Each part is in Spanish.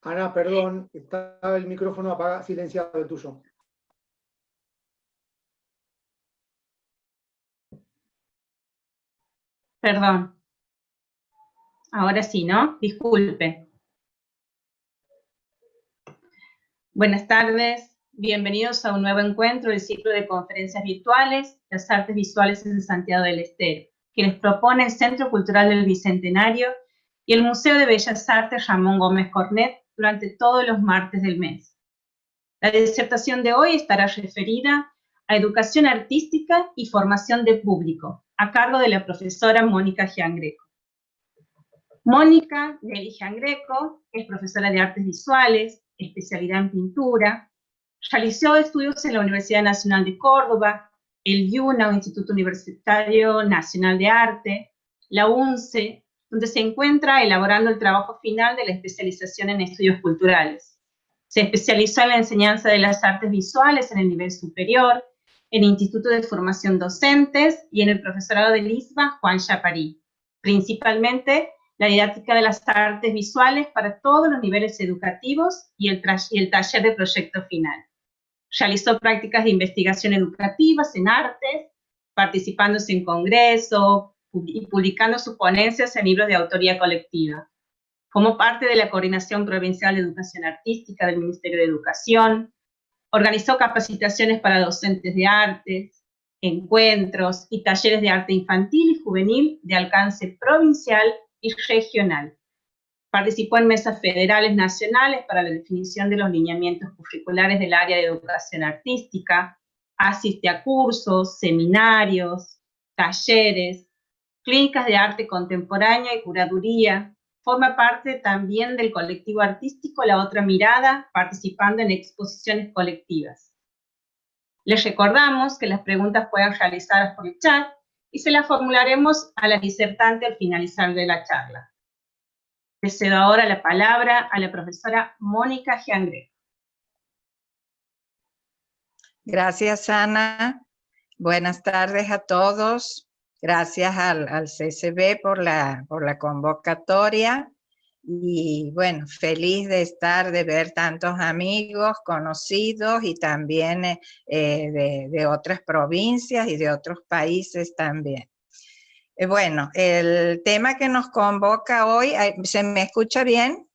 Ana, perdón, estaba el micrófono apagado, silenciado el tuyo. Perdón. Ahora sí, ¿no? Disculpe. Buenas tardes, bienvenidos a un nuevo encuentro del ciclo de conferencias virtuales, Las Artes Visuales en Santiago del Estero, que les propone el Centro Cultural del Bicentenario y el Museo de Bellas Artes Ramón Gómez Cornet durante todos los martes del mes. La disertación de hoy estará referida a Educación Artística y Formación de Público, a cargo de la profesora Mónica Giangreco. Mónica Nelly Giangreco es profesora de Artes Visuales, especialidad en pintura, realizó estudios en la Universidad Nacional de Córdoba, el IUNA, o Instituto Universitario Nacional de Arte, la UNCE, donde se encuentra elaborando el trabajo final de la especialización en estudios culturales. Se especializó en la enseñanza de las artes visuales en el nivel superior, en el Instituto de Formación Docentes y en el profesorado del ISBA Juan Chaparí, principalmente la didáctica de las artes visuales para todos los niveles educativos y el taller de proyecto final. Realizó prácticas de investigación educativas en artes, participándose en congresos y publicando sus ponencias en libros de autoría colectiva. Como parte de la Coordinación Provincial de Educación Artística del Ministerio de Educación, organizó capacitaciones para docentes de artes, encuentros y talleres de arte infantil y juvenil de alcance provincial y regional. Participó en mesas federales nacionales para la definición de los lineamientos curriculares del área de educación artística, asiste a cursos, seminarios, talleres, clínicas de arte contemporánea y curaduría. Forma parte también del colectivo artístico La Otra Mirada, participando en exposiciones colectivas. Les recordamos que las preguntas pueden realizadas por el chat y se las formularemos a la disertante al finalizar de la charla. Le cedo ahora la palabra a la profesora Mónica Giangreco. Gracias, Ana. Buenas tardes a todos. Gracias al CCB por la convocatoria Y bueno, feliz de estar, de ver tantos amigos, conocidos y también de otras provincias y de otros países también. Bueno, el tema que nos convoca hoy, ¿se me escucha bien?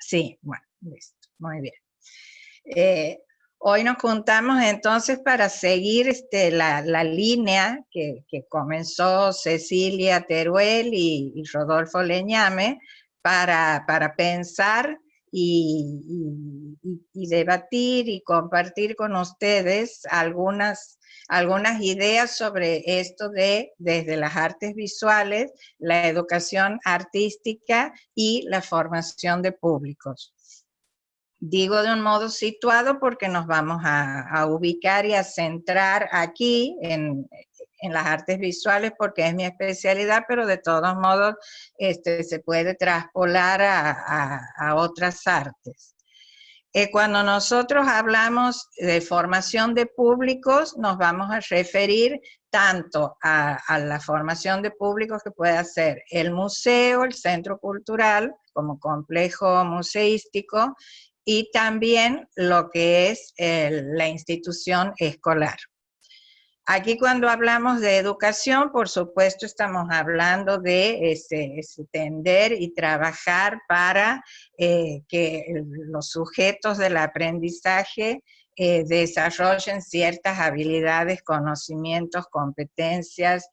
Sí, bueno, listo, muy bien. Hoy nos juntamos entonces para seguir la línea que comenzó Cecilia Teruel y Rodolfo Leñame para pensar y debatir y compartir con ustedes algunas ideas sobre esto desde las artes visuales, la educación artística y la formación de públicos. Digo de un modo situado porque nos vamos a ubicar y a centrar aquí en las artes visuales porque es mi especialidad, pero de todos modos se puede traspolar a otras artes. Cuando nosotros hablamos de formación de públicos, nos vamos a referir tanto a la formación de públicos que puede hacer el museo, el centro cultural, como complejo museístico, y también lo que es la institución escolar. Aquí cuando hablamos de educación, por supuesto estamos hablando de extender y trabajar para que los sujetos del aprendizaje desarrollen ciertas habilidades, conocimientos, competencias,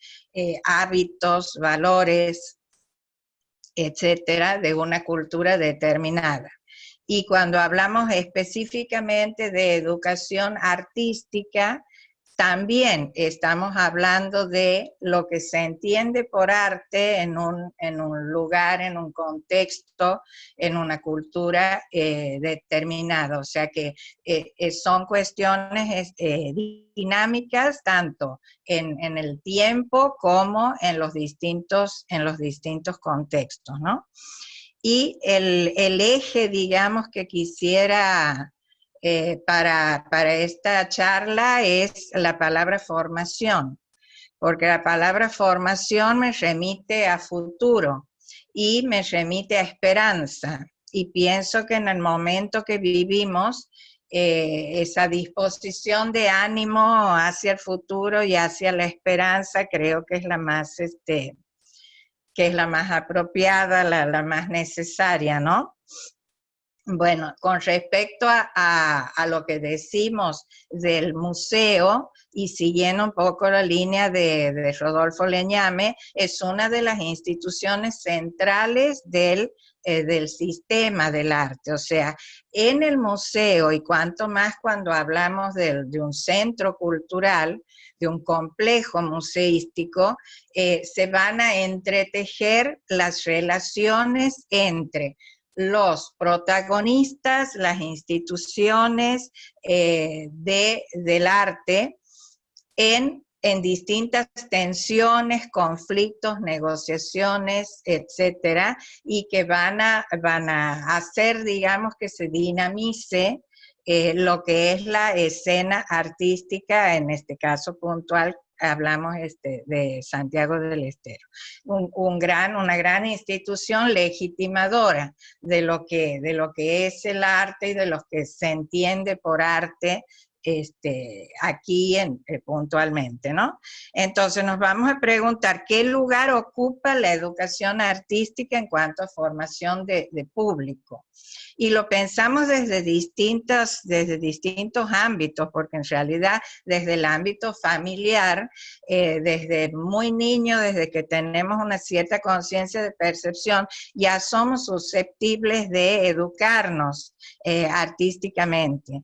hábitos, valores, etcétera, de una cultura determinada. Y cuando hablamos específicamente de educación artística, también estamos hablando de lo que se entiende por arte en un lugar, en un contexto, en una cultura determinada. O sea que son cuestiones dinámicas tanto en el tiempo como en los distintos contextos, ¿no? Y el eje, digamos, que quisiera para esta charla es la palabra formación, porque la palabra formación me remite a futuro y me remite a esperanza. Y pienso que en el momento que vivimos, esa disposición de ánimo hacia el futuro y hacia la esperanza creo que es la más apropiada, la más necesaria, ¿no? Bueno, con respecto a lo que decimos del museo, y siguiendo un poco la línea de Rodolfo Leñame, es una de las instituciones centrales del sistema del arte. O sea, en el museo, y cuanto más cuando hablamos de un centro cultural, de un complejo museístico, se van a entretejer las relaciones entre los protagonistas, las instituciones del arte en distintas tensiones, conflictos, negociaciones, etcétera, y que van a hacer, digamos, que se dinamice lo que es la escena artística, en este caso puntual, hablamos de Santiago del Estero. Una gran institución legitimadora de lo que es el arte y de lo que se entiende por arte aquí puntualmente, ¿no? Entonces nos vamos a preguntar qué lugar ocupa la educación artística en cuanto a formación de público. Y lo pensamos desde distintos ámbitos, porque en realidad desde el ámbito familiar, desde muy niño, desde que tenemos una cierta conciencia de percepción, ya somos susceptibles de educarnos artísticamente.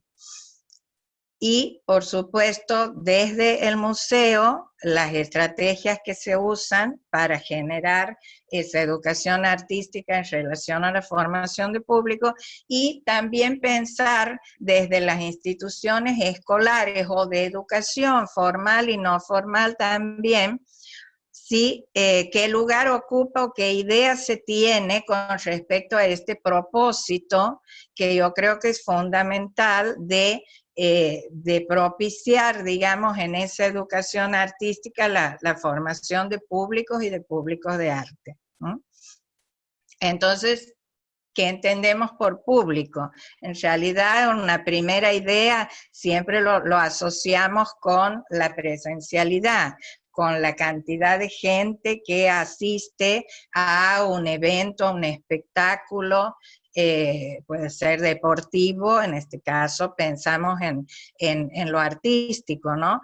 Y, por supuesto, desde el museo, las estrategias que se usan para generar esa educación artística en relación a la formación de público, y también pensar desde las instituciones escolares o de educación formal y no formal también, sí, qué lugar ocupa o qué idea se tiene con respecto a este propósito, que yo creo que es fundamental de propiciar, digamos, en esa educación artística la formación de públicos y de públicos de arte, ¿no? Entonces, ¿qué entendemos por público? En realidad, una primera idea siempre lo asociamos con la presencialidad, con la cantidad de gente que asiste a un evento, a un espectáculo, puede ser deportivo, en este caso pensamos en lo artístico, ¿no?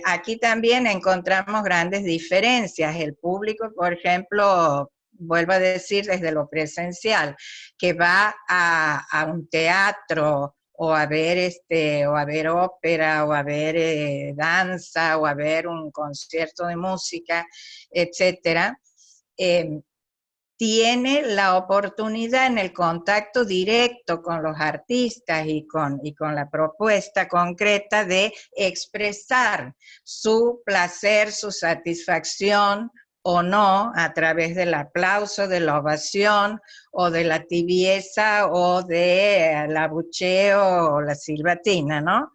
Aquí también encontramos grandes diferencias. El público, por ejemplo, vuelvo a decir desde lo presencial, que va a un teatro o a ver ópera, o a ver danza, o a ver un concierto de música, etcétera, tiene la oportunidad en el contacto directo con los artistas y con la propuesta concreta de expresar su placer, su satisfacción o no, a través del aplauso, de la ovación, o de la tibieza, o del abucheo, o la silbatina, ¿no?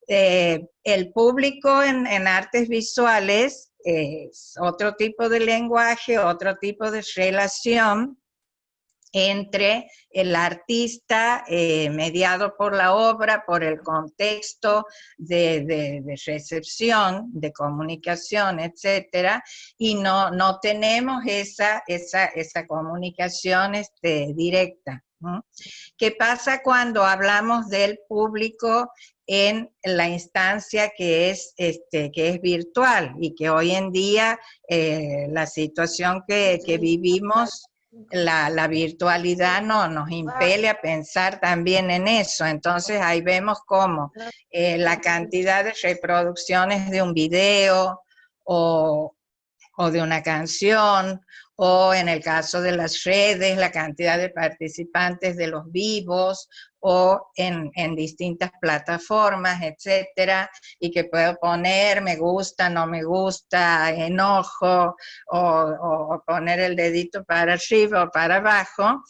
El público en artes visuales es otro tipo de lenguaje, otro tipo de relación entre el artista mediado por la obra, por el contexto de recepción, de comunicación, etcétera, y no tenemos esa comunicación directa, ¿no? ¿Qué pasa cuando hablamos del público en la instancia que es virtual y que hoy en día la situación que vivimos, la virtualidad nos impele a pensar también en eso? Entonces ahí vemos cómo la cantidad de reproducciones de un video o de una canción, o en el caso de las redes, la cantidad de participantes de los vivos, o en distintas plataformas, etcétera, y que puedo poner me gusta, no me gusta, enojo, o poner el dedito para arriba o para abajo.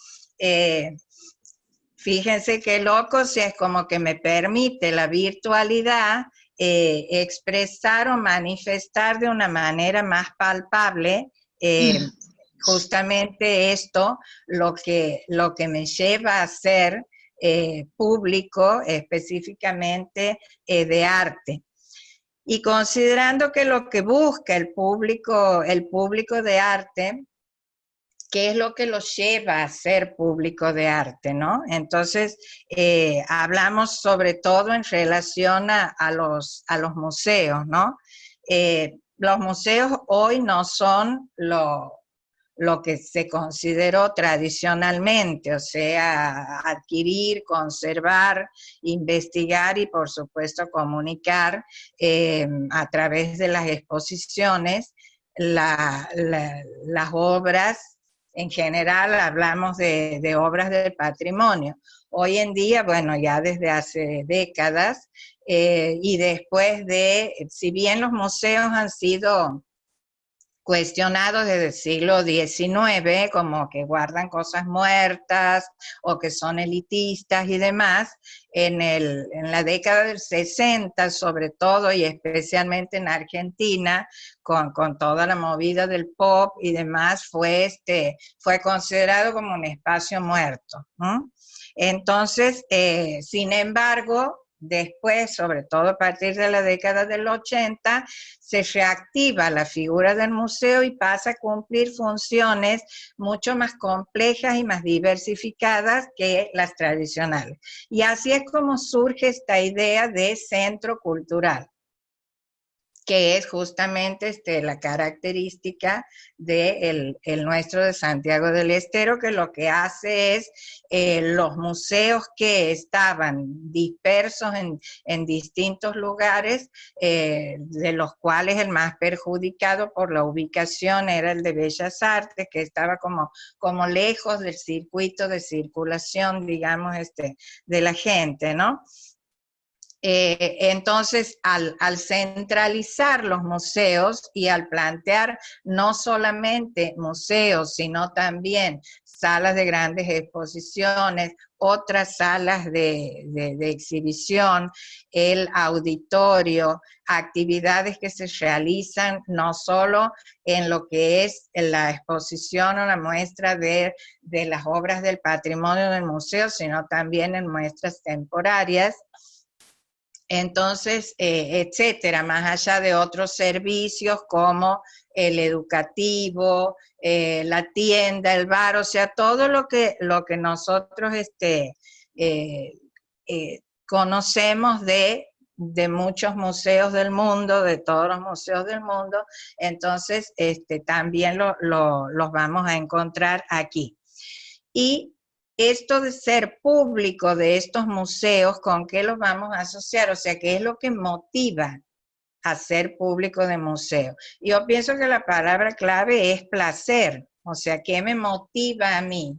Fíjense qué loco, si es como que me permite la virtualidad expresar o manifestar de una manera más palpable justamente esto, lo que me lleva a ser público específicamente de arte. Y considerando que lo que busca el público de arte, ¿qué es lo que los lleva a ser público de arte, no? Entonces, hablamos sobre todo en relación a los museos, ¿no? Los museos hoy no son lo que se consideró tradicionalmente, o sea, adquirir, conservar, investigar y, por supuesto, comunicar a través de las exposiciones las obras. En general hablamos de obras del patrimonio. Hoy en día, bueno, ya desde hace décadas, y después si bien los museos han sido cuestionados desde el siglo XIX, como que guardan cosas muertas o que son elitistas y demás, en la década del 60 sobre todo, y especialmente en Argentina, con toda la movida del pop y demás, fue considerado como un espacio muerto, ¿no? Entonces, sin embargo, después, sobre todo a partir de la década del 80, se reactiva la figura del museo y pasa a cumplir funciones mucho más complejas y más diversificadas que las tradicionales. Y así es como surge esta idea de centro cultural, que es justamente la característica del nuestro de Santiago del Estero, que lo que hace es los museos que estaban dispersos en distintos lugares, de los cuales el más perjudicado por la ubicación era el de Bellas Artes, que estaba como lejos del circuito de circulación, digamos, de la gente, ¿no? Entonces, al centralizar los museos y al plantear no solamente museos, sino también salas de grandes exposiciones, otras salas de exhibición, el auditorio, actividades que se realizan no solo en lo que es la exposición o la muestra de las obras del patrimonio del museo, sino también en muestras temporarias. Entonces, etcétera, más allá de otros servicios como el educativo, la tienda, el bar, o sea, todo lo que nosotros conocemos de muchos museos del mundo, de todos los museos del mundo, entonces también los vamos a encontrar aquí. Y esto de ser público de estos museos, ¿con qué los vamos a asociar? O sea, ¿qué es lo que motiva a ser público de museo? Yo pienso que la palabra clave es placer. O sea, ¿qué me motiva a mí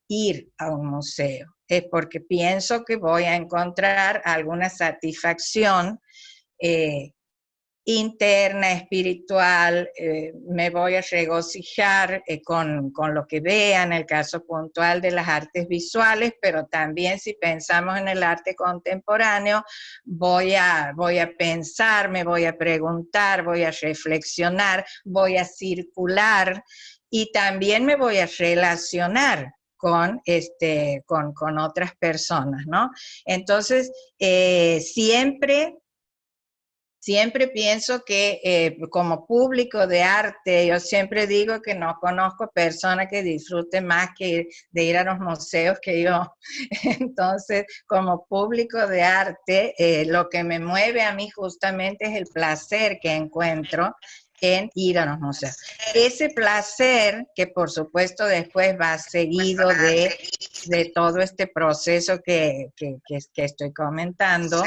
ir a un museo? Es porque pienso que voy a encontrar alguna satisfacción interna, espiritual, me voy a regocijar con lo que vea, en el caso puntual de las artes visuales, pero también si pensamos en el arte contemporáneo, voy a pensar, me voy a preguntar, voy a reflexionar, voy a circular y también me voy a relacionar con otras personas, ¿no? Entonces, Siempre pienso que como público de arte, yo siempre digo que no conozco personas que disfruten más de ir a los museos que yo. Entonces, como público de arte, lo que me mueve a mí justamente es el placer que encuentro en ir a los museos. Ese placer, que por supuesto después va seguido de todo este proceso que estoy comentando,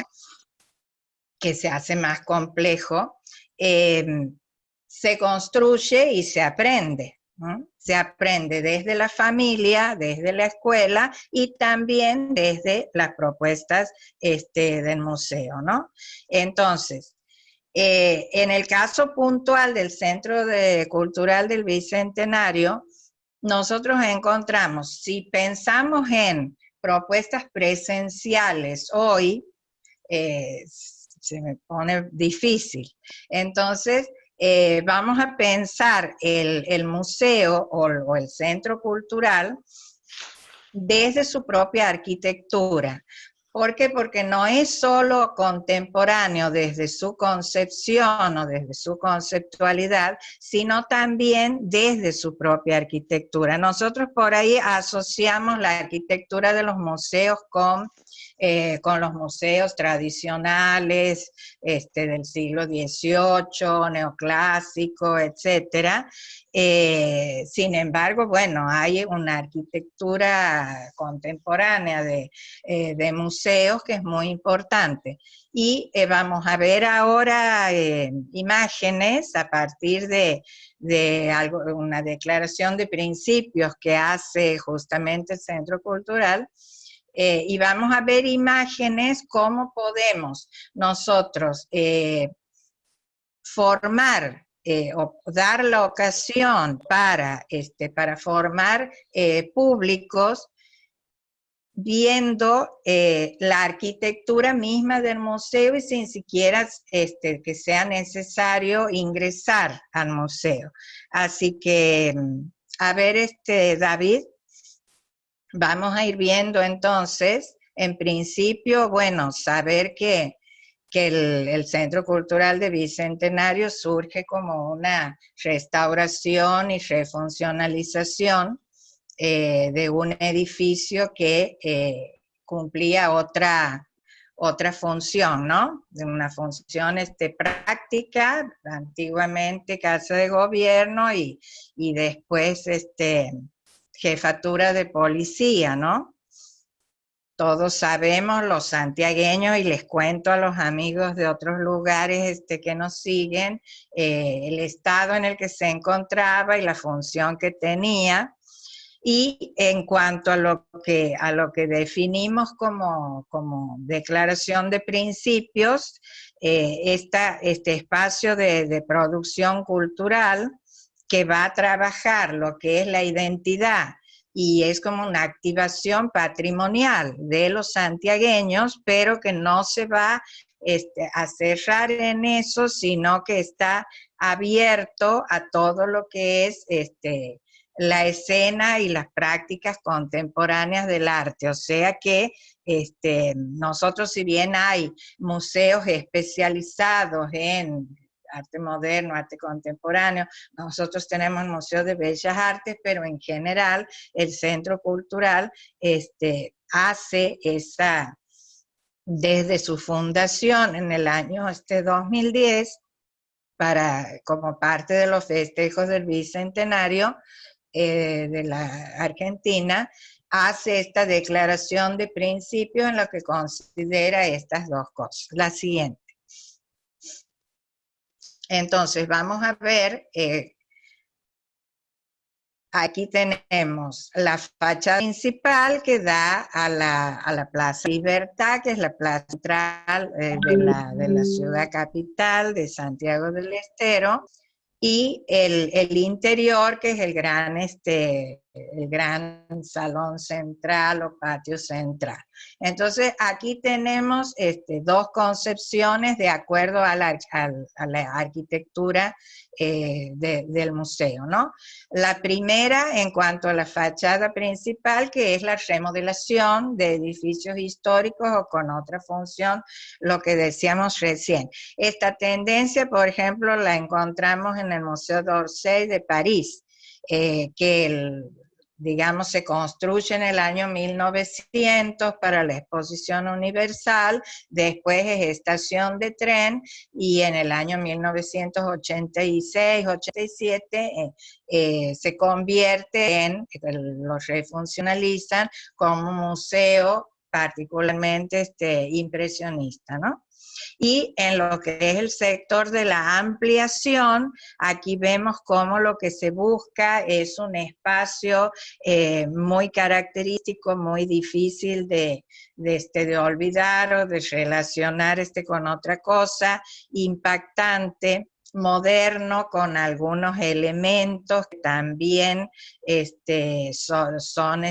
que se hace más complejo, se construye y se aprende, ¿no? Se aprende desde la familia, desde la escuela y también desde las propuestas del museo, ¿no? Entonces, en el caso puntual del Centro Cultural del Bicentenario, nosotros encontramos, si pensamos en propuestas presenciales hoy, se me pone difícil. Entonces, vamos a pensar el museo o el centro cultural desde su propia arquitectura. ¿Por qué? Porque no es solo contemporáneo desde su concepción o desde su conceptualidad, sino también desde su propia arquitectura. Nosotros por ahí asociamos la arquitectura de los museos con los museos tradicionales del siglo XVIII, neoclásico, etcétera. Sin embargo, bueno, hay una arquitectura contemporánea de museos que es muy importante. Y vamos a ver ahora imágenes a partir de una declaración de principios que hace justamente el Centro Cultural. Y vamos a ver imágenes cómo podemos nosotros formar o dar la ocasión para formar públicos viendo la arquitectura misma del museo y sin siquiera que sea necesario ingresar al museo. Así que, a ver, David, vamos a ir viendo entonces, en principio, bueno, saber que el Centro Cultural de Bicentenario surge como una restauración y refuncionalización de un edificio que cumplía otra función, ¿no? De una función práctica, antiguamente casa de gobierno y después jefatura de policía, ¿no? Todos sabemos, los santiagueños, y les cuento a los amigos de otros lugares que nos siguen, el estado en el que se encontraba y la función que tenía. Y en cuanto a lo que definimos como declaración de principios, este espacio de producción cultural que va a trabajar lo que es la identidad y es como una activación patrimonial de los santiagueños, pero que no se va a cerrar en eso, sino que está abierto a todo lo que es la escena y las prácticas contemporáneas del arte. O sea que nosotros, si bien hay museos especializados en arte moderno, arte contemporáneo, nosotros tenemos el Museo de Bellas Artes, pero en general el Centro Cultural hace esa, desde su fundación en el año 2010, como parte de los festejos del Bicentenario de la Argentina, hace esta declaración de principios en lo que considera estas dos cosas. La siguiente. Entonces, vamos a ver, aquí tenemos la fachada principal que da a la Plaza Libertad, que es la plaza central de la ciudad capital de Santiago del Estero, y el interior, que es el gran salón central o patio central. Entonces, aquí tenemos dos concepciones de acuerdo a la arquitectura del museo, ¿no? La primera, en cuanto a la fachada principal, que es la remodelación de edificios históricos o con otra función, lo que decíamos recién. Esta tendencia, por ejemplo, la encontramos en el Museo d'Orsay de París, que digamos, se construye en el año 1900 para la Exposición Universal, después es estación de tren, y en el año 1986-87 se convierte lo refuncionalizan como un museo particularmente impresionista, ¿no? Y en lo que es el sector de la ampliación, aquí vemos cómo lo que se busca es un espacio muy característico, muy difícil de olvidar o de relacionar con otra cosa, impactante, moderno, con algunos elementos que también son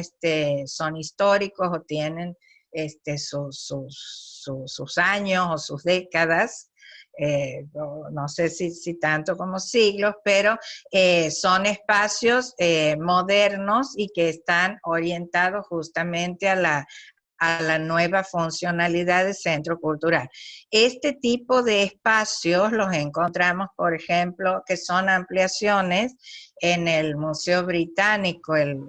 históricos o tienen sus años o sus décadas, no sé si tanto como siglos, pero son espacios modernos y que están orientados justamente a la nueva funcionalidad del centro cultural. Este tipo de espacios los encontramos, por ejemplo, que son ampliaciones en el Museo Británico, el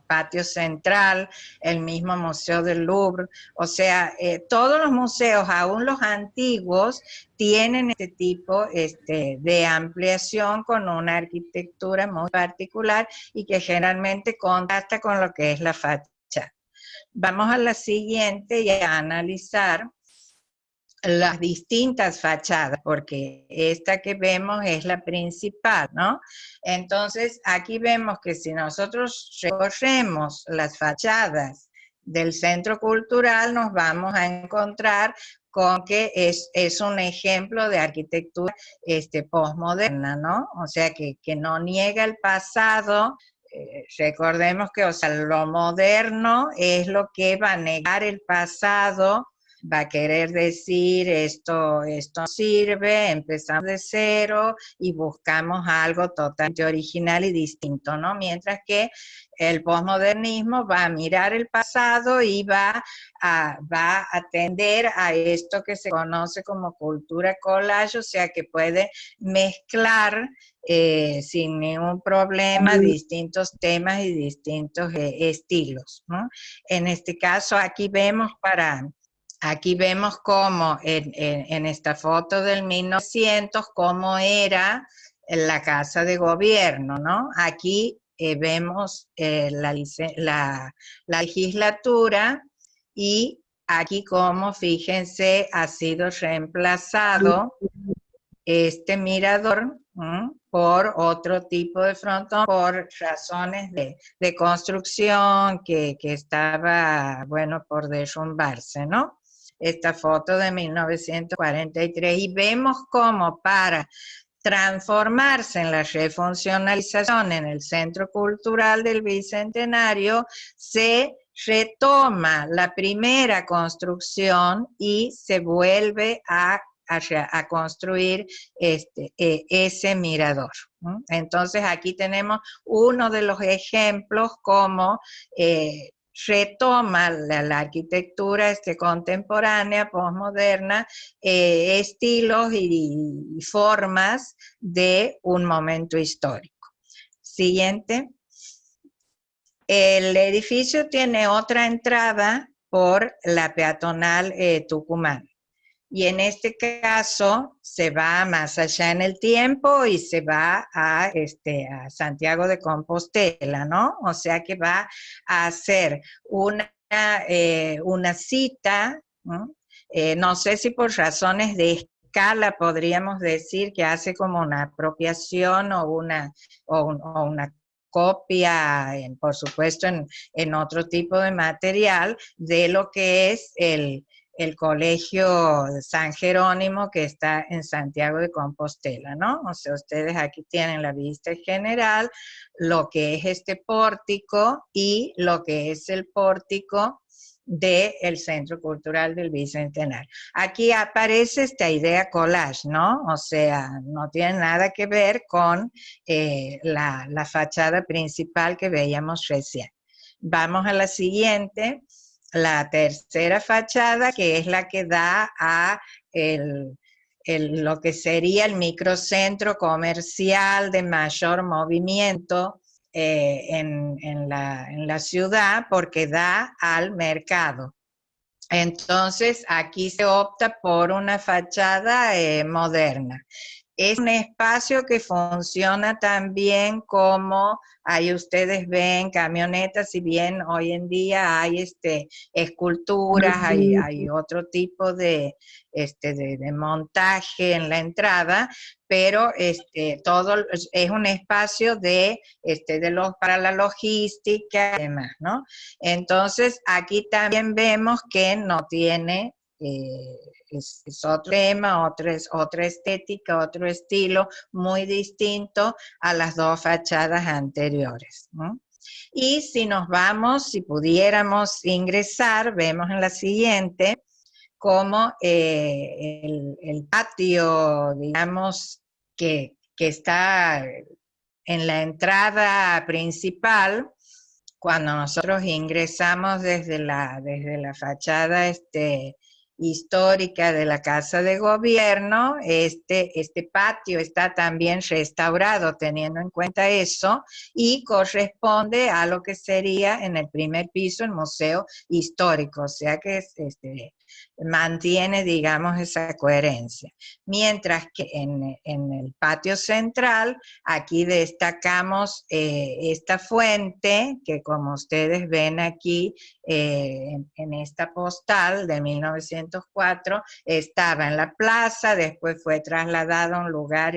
patio central, el mismo Museo del Louvre, o sea, todos los museos, aún los antiguos, tienen este tipo de ampliación con una arquitectura muy particular y que generalmente contrasta con lo que es la fachada. Vamos a la siguiente y a analizar las distintas fachadas, porque esta que vemos es la principal, ¿no? Entonces, aquí vemos que si nosotros recorremos las fachadas del centro cultural, nos vamos a encontrar con que es un ejemplo de arquitectura postmoderna, ¿no? O sea, que no niega el pasado. Recordemos que, o sea, lo moderno es lo que va a negar el pasado, va a querer decir esto sirve, empezamos de cero y buscamos algo totalmente original y distinto, ¿no? Mientras que el posmodernismo va a mirar el pasado y va a atender a esto que se conoce como cultura collage, o sea que puede mezclar sin ningún problema distintos temas y distintos estilos, ¿no? En este caso aquí vemos cómo en esta foto del 1900, cómo era la casa de gobierno, ¿no? Aquí vemos la legislatura y aquí cómo, fíjense, ha sido reemplazado este mirador por otro tipo de frontón, por razones de construcción que estaba, bueno, por derrumbarse, ¿no? Esta foto de 1943, y vemos cómo para transformarse en la refuncionalización en el Centro Cultural del Bicentenario, se retoma la primera construcción y se vuelve a construir ese mirador. Entonces aquí tenemos uno de los ejemplos como retoma la arquitectura contemporánea, posmoderna, estilos y formas de un momento histórico. Siguiente. El edificio tiene otra entrada por la peatonal Tucumán. Y en este caso se va más allá en el tiempo y se va a Santiago de Compostela, ¿no? O sea que va a hacer una cita, ¿no? No sé si por razones de escala podríamos decir que hace como una apropiación o una copia, por supuesto, en otro tipo de material de lo que es el Colegio San Jerónimo que está en Santiago de Compostela, ¿no? O sea, ustedes aquí tienen la vista general, lo que es este pórtico y lo que es el pórtico del Centro Cultural del Bicentenario. Aquí aparece esta idea collage, ¿no? O sea, no tiene nada que ver con la fachada principal que veíamos recién. Vamos a la siguiente. La tercera fachada, que es la que da a lo que sería el microcentro comercial de mayor movimiento en la ciudad, porque da al mercado. Entonces, aquí se opta por una fachada moderna. Es un espacio que funciona también como, ahí ustedes ven camionetas, si bien hoy en día hay esculturas, hay otro tipo de montaje en la entrada, pero todo es un espacio para la logística y demás, ¿no? Entonces, aquí también vemos que no tiene... es otro tema, otra estética, otro estilo muy distinto a las dos fachadas anteriores, ¿no? Y si nos vamos, si pudiéramos ingresar, vemos en la siguiente como el patio, digamos, que está en la entrada principal. Cuando nosotros ingresamos desde la fachada histórica de la Casa de Gobierno, este patio está también restaurado teniendo en cuenta eso y corresponde a lo que sería en el primer piso el Museo Histórico, o sea que mantiene, digamos, esa coherencia. Mientras que en el patio central, aquí destacamos esta fuente, que como ustedes ven aquí en esta postal de 1904, estaba en la plaza, después fue trasladado a un lugar,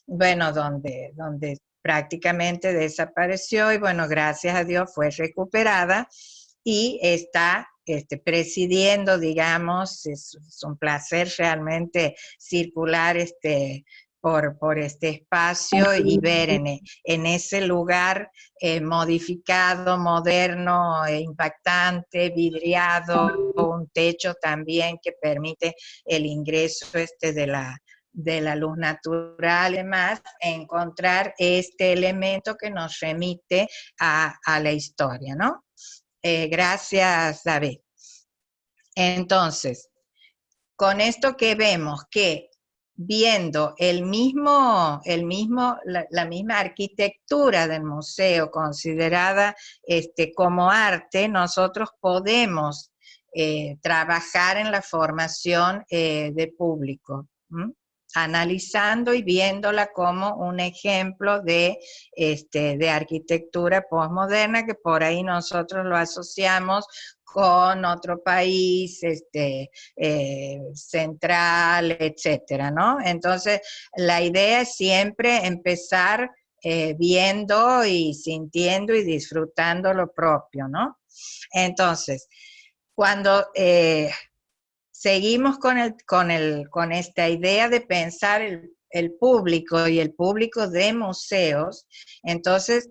bueno, donde prácticamente desapareció y bueno, gracias a Dios fue recuperada y está presidiendo, digamos, es un placer realmente circular por este espacio y ver en ese lugar modificado, moderno, impactante, vidriado, un techo también que permite el ingreso de la luz natural y demás, encontrar este elemento que nos remite a la historia, ¿no? Gracias, David. Entonces, con esto que vemos que viendo la misma arquitectura del museo considerada como arte, nosotros podemos trabajar en la formación de público. analizando y viéndola como un ejemplo de arquitectura postmoderna, que por ahí nosotros lo asociamos con otro país central, etcétera, ¿no? Entonces, la idea es siempre empezar viendo y sintiendo y disfrutando lo propio, ¿no? Entonces, cuando seguimos con esta idea de pensar el público y el público de museos, entonces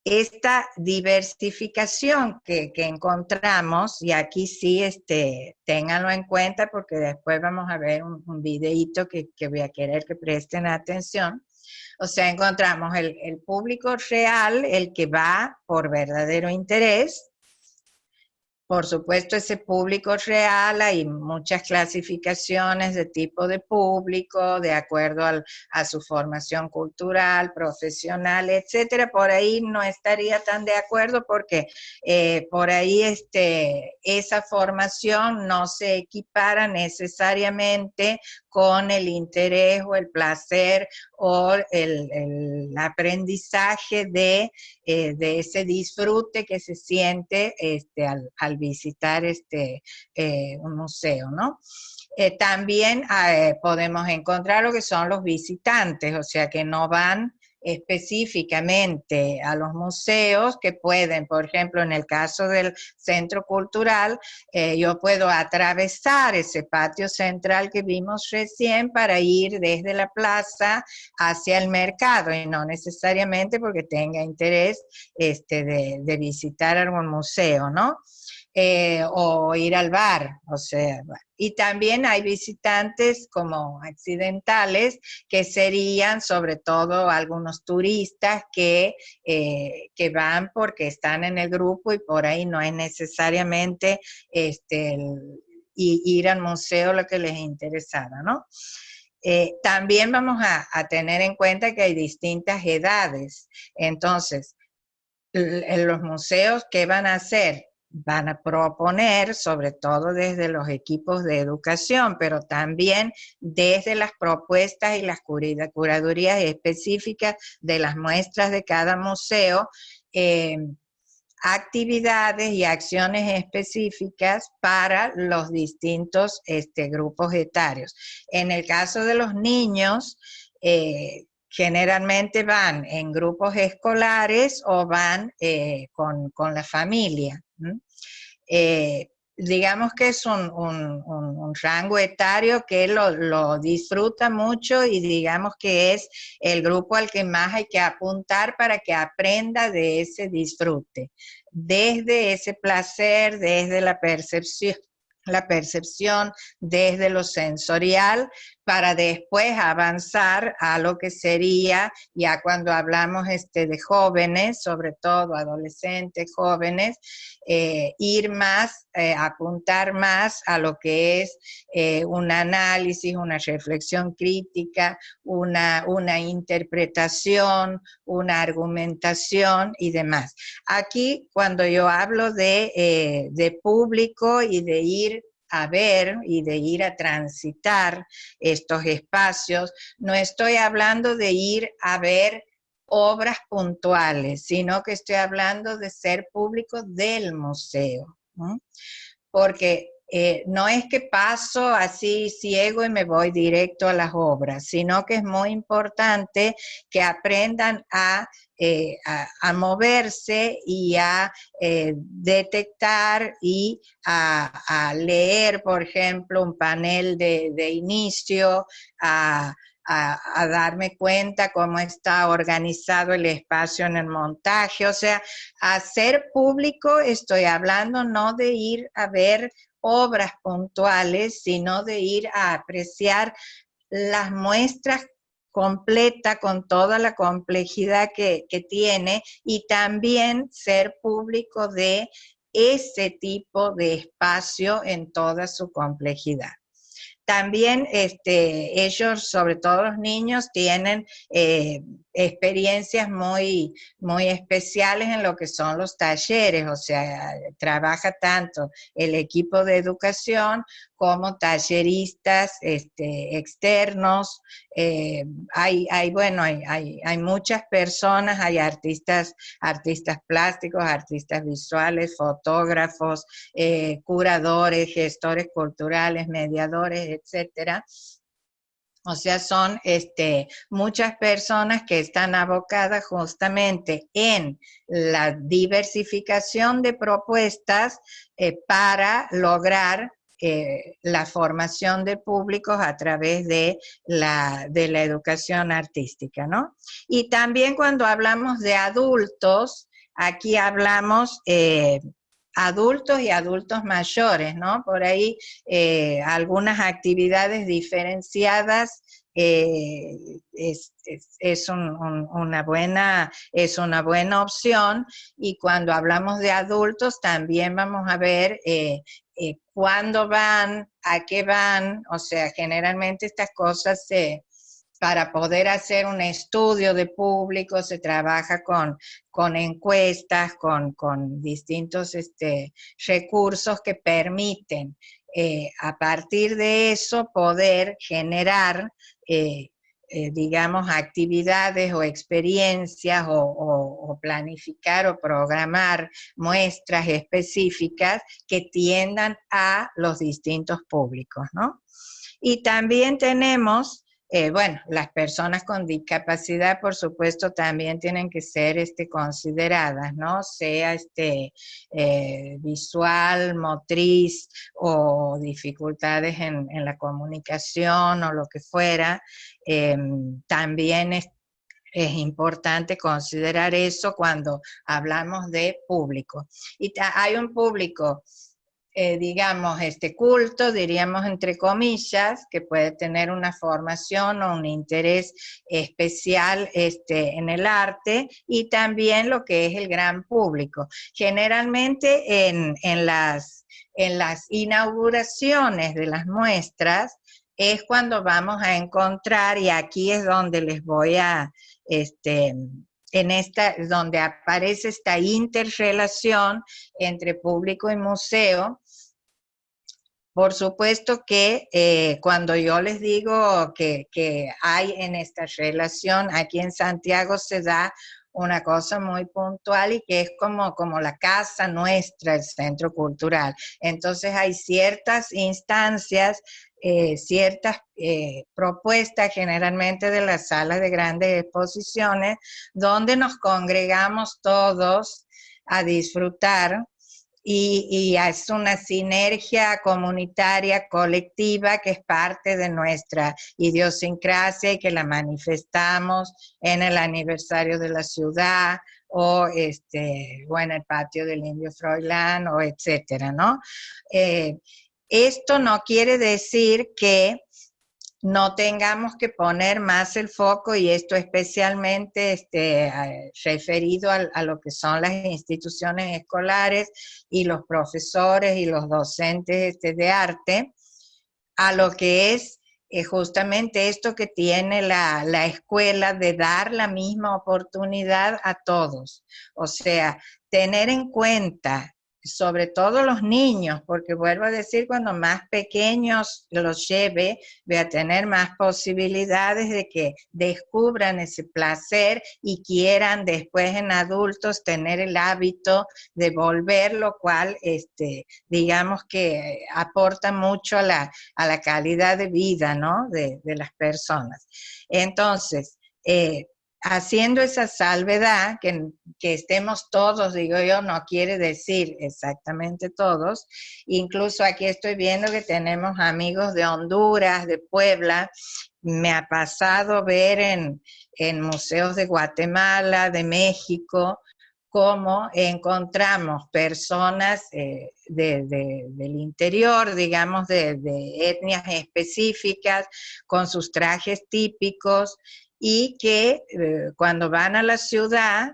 esta diversificación que encontramos, y aquí sí ténganlo en cuenta porque después vamos a ver un videíto que voy a querer que presten atención. O sea, encontramos el público real, el que va por verdadero interés. Por supuesto, ese público real, hay muchas clasificaciones de tipo de público, de acuerdo a su formación cultural, profesional, etcétera. Por ahí no estaría tan de acuerdo porque por ahí esa formación no se equipara necesariamente con el interés o el placer o el aprendizaje de ese disfrute que se siente al visitar un museo, ¿no? También podemos encontrar lo que son los visitantes, o sea, que no van específicamente a los museos, que pueden, por ejemplo, en el caso del centro cultural, yo puedo atravesar ese patio central que vimos recién para ir desde la plaza hacia el mercado, y no necesariamente porque tenga interés de visitar algún museo, ¿no? O ir al bar, o sea, y también hay visitantes como accidentales, que serían sobre todo algunos turistas que van porque están en el grupo y por ahí no es necesariamente ir al museo lo que les interesara, ¿no? También vamos a tener en cuenta que hay distintas edades, entonces, en los museos, ¿qué van a hacer? Van a proponer, sobre todo desde los equipos de educación, pero también desde las propuestas y las curadurías específicas de las muestras de cada museo, actividades y acciones específicas para los distintos grupos etarios. En el caso de los niños, generalmente van en grupos escolares o van con la familia. Digamos que es un rango etario que lo disfruta mucho y digamos que es el grupo al que más hay que apuntar para que aprenda de ese disfrute, desde ese placer, desde la percepción desde lo sensorial, para después avanzar a lo que sería, ya cuando hablamos de jóvenes, sobre todo adolescentes, jóvenes, ir más, apuntar más a lo que es un análisis, una reflexión crítica, una interpretación, una argumentación y demás. Aquí, cuando yo hablo de público y de ir a ver y de ir a transitar estos espacios, no estoy hablando de ir a ver obras puntuales, sino que estoy hablando de ser público del museo, ¿no? Porque no es que paso así ciego y me voy directo a las obras, sino que es muy importante que aprendan a moverse y a detectar y a leer, por ejemplo, un panel de inicio, a darme cuenta cómo está organizado el espacio en el montaje. O sea, hacer público, estoy hablando no de ir a ver obras puntuales, sino de ir a apreciar las muestras completa con toda la complejidad que tiene, y también ser público de ese tipo de espacio en toda su complejidad. También ellos, sobre todo los niños, tienen experiencias muy, muy especiales en lo que son los talleres, o sea, trabaja tanto el equipo de educación como talleristas externos. Hay muchas personas, hay artistas plásticos, artistas visuales, fotógrafos, curadores, gestores culturales, mediadores, etcétera. O sea, son muchas personas que están abocadas justamente en la diversificación de propuestas para lograr la formación de públicos a través de la educación artística, ¿no? Y también cuando hablamos de adultos, aquí hablamos adultos y adultos mayores, ¿no? Por ahí algunas actividades diferenciadas es una buena opción, y cuando hablamos de adultos también vamos a ver cuándo van, a qué van, o sea, generalmente estas cosas para poder hacer un estudio de público se trabaja con encuestas, con distintos recursos que permiten a partir de eso poder generar, digamos, actividades o experiencias o planificar o programar muestras específicas que tiendan a los distintos públicos, ¿no? Y también tenemos... bueno, las personas con discapacidad, por supuesto, también tienen que ser consideradas, ¿no? Sea visual, motriz o dificultades en la comunicación o lo que fuera. También es importante considerar eso cuando hablamos de público. Y hay un público digamos, culto, diríamos entre comillas, que puede tener una formación o un interés especial en el arte, y también lo que es el gran público. Generalmente en las inauguraciones de las muestras es cuando vamos a encontrar, y aquí es donde les voy a... donde aparece esta interrelación entre público y museo. Por supuesto que cuando yo les digo que hay en esta relación, aquí en Santiago se da una cosa muy puntual y que es como la casa nuestra, el centro cultural. Entonces hay ciertas instancias, ciertas propuestas generalmente de las salas de grandes exposiciones donde nos congregamos todos a disfrutar. Y es una sinergia comunitaria, colectiva, que es parte de nuestra idiosincrasia y que la manifestamos en el aniversario de la ciudad o en el patio del Indio Froilán, o etcétera, ¿no? Esto no quiere decir que no tengamos que poner más el foco, y esto especialmente referido a lo que son las instituciones escolares y los profesores y los docentes de arte, a lo que es justamente esto que tiene la escuela de dar la misma oportunidad a todos. O sea, tener en cuenta sobre todo los niños, porque vuelvo a decir, cuando más pequeños los lleve, voy a tener más posibilidades de que descubran ese placer y quieran después en adultos tener el hábito de volver, lo cual digamos que aporta mucho a la calidad de vida, ¿no? de las personas. Entonces, haciendo esa salvedad, que estemos todos, digo yo, no quiere decir exactamente todos. Incluso aquí estoy viendo que tenemos amigos de Honduras, de Puebla. Me ha pasado ver en museos de Guatemala, de México, cómo encontramos personas del interior, digamos, de etnias específicas, con sus trajes típicos, y que cuando van a la ciudad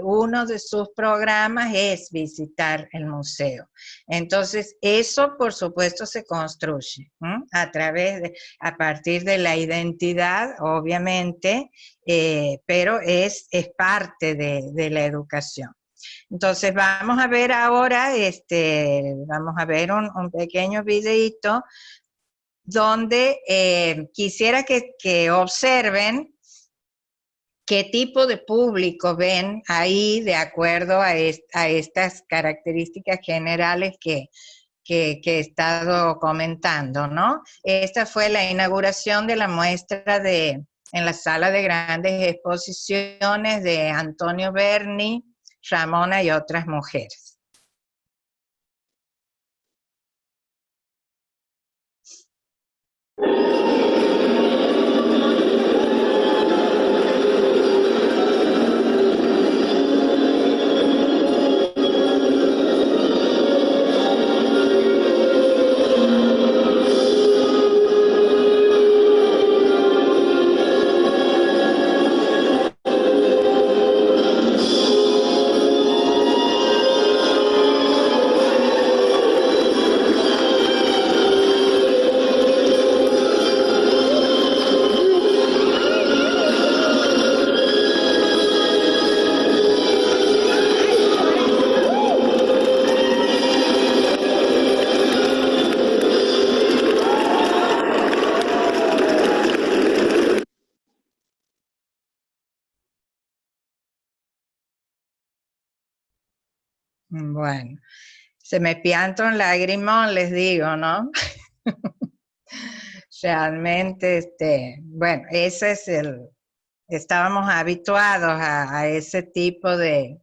uno de sus programas es visitar el museo. Entonces, eso por supuesto se construye, ¿m? A partir de la identidad, obviamente, pero es parte de la educación. Entonces, vamos a ver ahora, vamos a ver un pequeño videíto donde quisiera que observen qué tipo de público ven ahí de acuerdo a estas características generales que he estado comentando, ¿no? Esta fue la inauguración de la muestra en la sala de grandes exposiciones de Antonio Berni, Ramona y otras mujeres. Bueno, se me pianta un lagrimón, les digo, ¿no? Realmente, bueno, ese es estábamos habituados a ese tipo de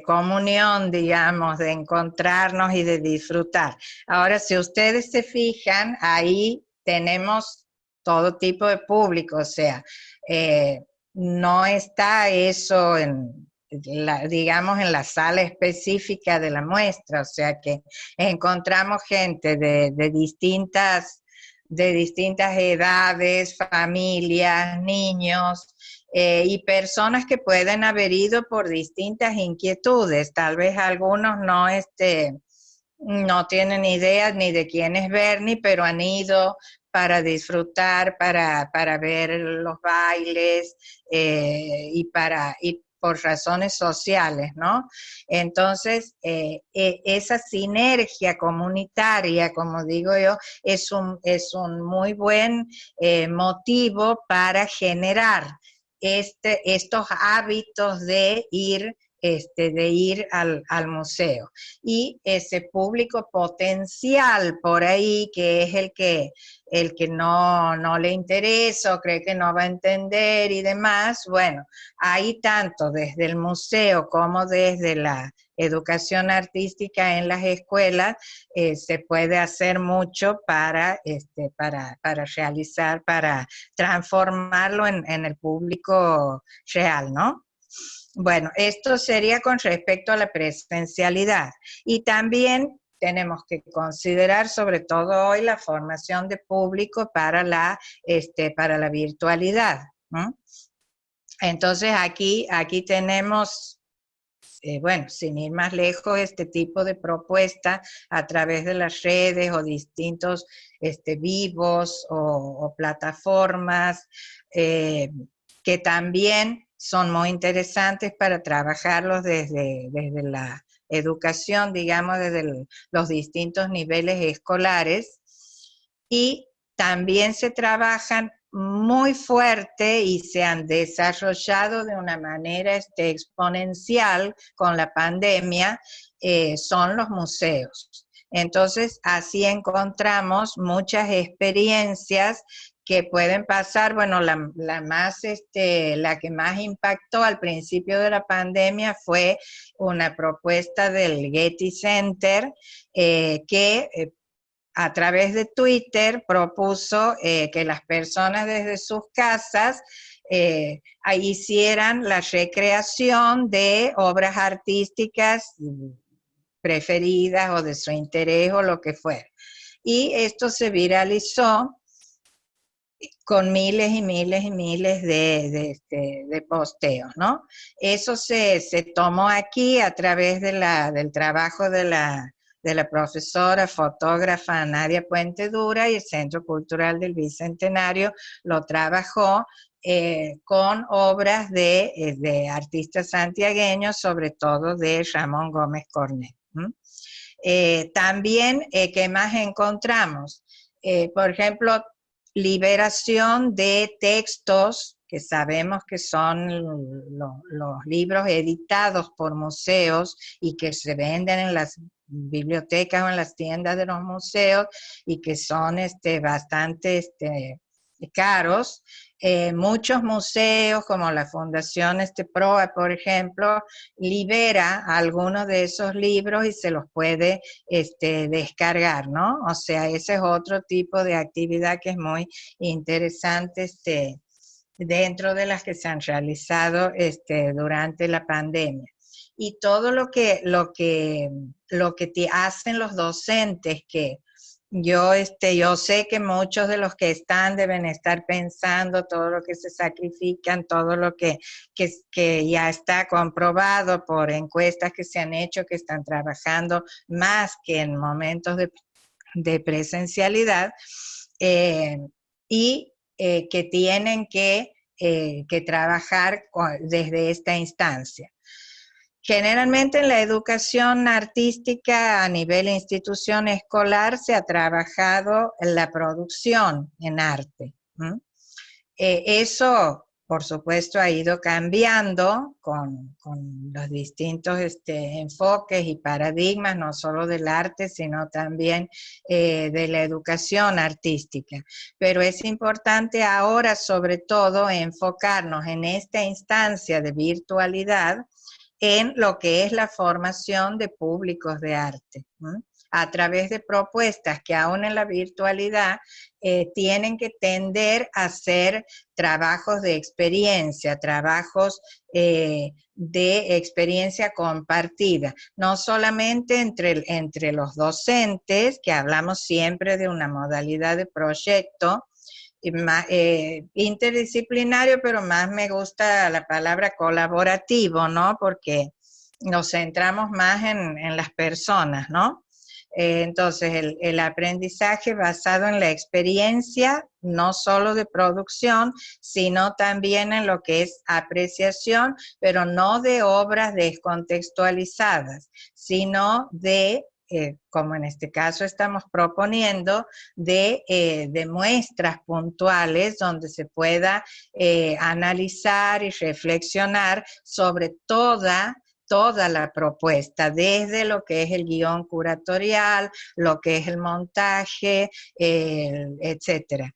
comunión, digamos, de encontrarnos y de disfrutar. Ahora, si ustedes se fijan, ahí tenemos todo tipo de público, o sea, no está eso digamos, en la sala específica de la muestra, o sea que encontramos gente de distintas edades, familias, niños, y personas que pueden haber ido por distintas inquietudes. Tal vez algunos no tienen idea ni de quién es Berni, pero han ido para disfrutar, para ver los bailes y por razones sociales, ¿no? Entonces, esa sinergia comunitaria, como digo yo, es un muy buen motivo para generar estos hábitos de ir al museo. Y ese público potencial por ahí, que es el que no le interesa o cree que no va a entender y demás, bueno, ahí tanto desde el museo como desde la educación artística en las escuelas, se puede hacer mucho para realizar, para transformarlo en el público real, ¿no? Bueno, esto sería con respecto a la presencialidad. Y también tenemos que considerar, sobre todo hoy, la formación de público para la virtualidad, ¿no? Entonces, aquí tenemos, bueno, sin ir más lejos, este tipo de propuesta a través de las redes o distintos vivos o plataformas que también son muy interesantes para trabajarlos desde la educación, digamos, desde los distintos niveles escolares, y también se trabajan muy fuerte y se han desarrollado de una manera exponencial con la pandemia, son los museos. Entonces, así encontramos muchas experiencias que pueden pasar. Bueno, la que más impactó al principio de la pandemia fue una propuesta del Getty Center, que a través de Twitter propuso que las personas desde sus casas hicieran la recreación de obras artísticas preferidas o de su interés o lo que fuera. Y esto se viralizó con miles y miles y miles de posteos, ¿no? Eso se tomó aquí a través del trabajo de la profesora fotógrafa Nadia Puente Dura, y el Centro Cultural del Bicentenario lo trabajó con obras de artistas santiagueños, sobre todo de Ramón Gómez Cornet. También, ¿qué más encontramos? Por ejemplo, liberación de textos que sabemos que son los libros editados por museos y que se venden en las bibliotecas o en las tiendas de los museos y que son bastante caros. Muchos museos, como la Fundación PROA, por ejemplo, libera algunos de esos libros y se los puede descargar, ¿no? O sea, ese es otro tipo de actividad que es muy interesante dentro de las que se han realizado durante la pandemia. Y todo lo que hacen los docentes, que yo sé que muchos de los que están deben estar pensando todo lo que se sacrifican, todo lo que ya está comprobado por encuestas que se han hecho, que están trabajando más que en momentos de presencialidad, y que tienen que trabajar desde esta instancia. Generalmente en la educación artística a nivel institución escolar se ha trabajado en la producción en arte. Eso, por supuesto, ha ido cambiando con los distintos enfoques y paradigmas, no solo del arte, sino también de la educación artística. Pero es importante ahora, sobre todo, enfocarnos en esta instancia de virtualidad en lo que es la formación de públicos de arte, a través de propuestas que aún en la virtualidad tienen que tender a hacer trabajos de experiencia, trabajos de experiencia compartida, no solamente entre los docentes, que hablamos siempre de una modalidad de proyecto, interdisciplinario, pero más me gusta la palabra colaborativo, ¿no? Porque nos centramos más en las personas, ¿no? Entonces, el aprendizaje basado en la experiencia, no solo de producción, sino también en lo que es apreciación, pero no de obras descontextualizadas, sino de como en este caso estamos proponiendo, de muestras puntuales donde se pueda analizar y reflexionar sobre toda la propuesta, desde lo que es el guión curatorial, lo que es el montaje, etcétera.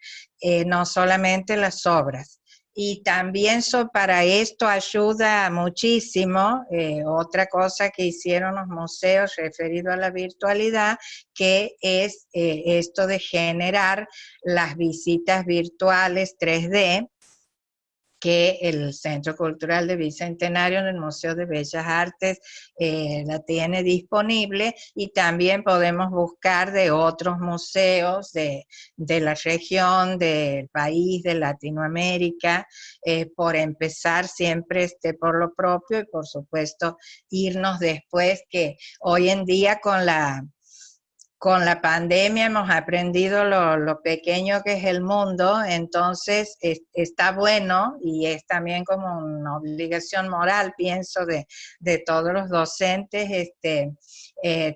No solamente las obras. Y también para esto ayuda muchísimo otra cosa que hicieron los museos referido a la virtualidad, que es esto de generar las visitas virtuales 3D, que el Centro Cultural de Bicentenario en el Museo de Bellas Artes la tiene disponible, y también podemos buscar de otros museos de la región, del país, de Latinoamérica, por empezar siempre por lo propio y por supuesto irnos después, que hoy en día con la pandemia hemos aprendido lo pequeño que es el mundo, entonces está bueno, y es también como una obligación moral, pienso, de todos los docentes,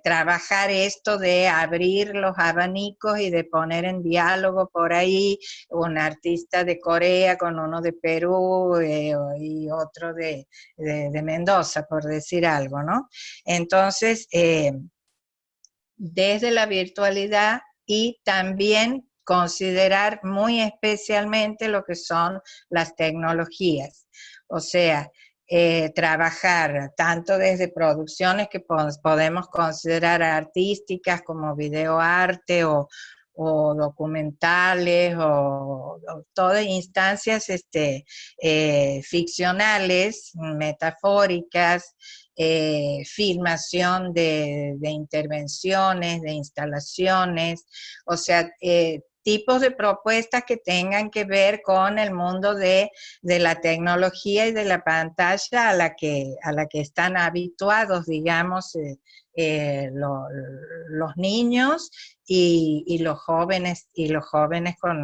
trabajar esto de abrir los abanicos y de poner en diálogo por ahí un artista de Corea con uno de Perú y otro de Mendoza, por decir algo, ¿no? Entonces, desde la virtualidad, y también considerar muy especialmente lo que son las tecnologías. O sea, trabajar tanto desde producciones que podemos considerar artísticas como videoarte o documentales o todas instancias ficcionales, metafóricas, filmación de intervenciones, de instalaciones, o sea, tipos de propuestas que tengan que ver con el mundo de la tecnología y de la pantalla a la que están habituados, digamos, los niños y los jóvenes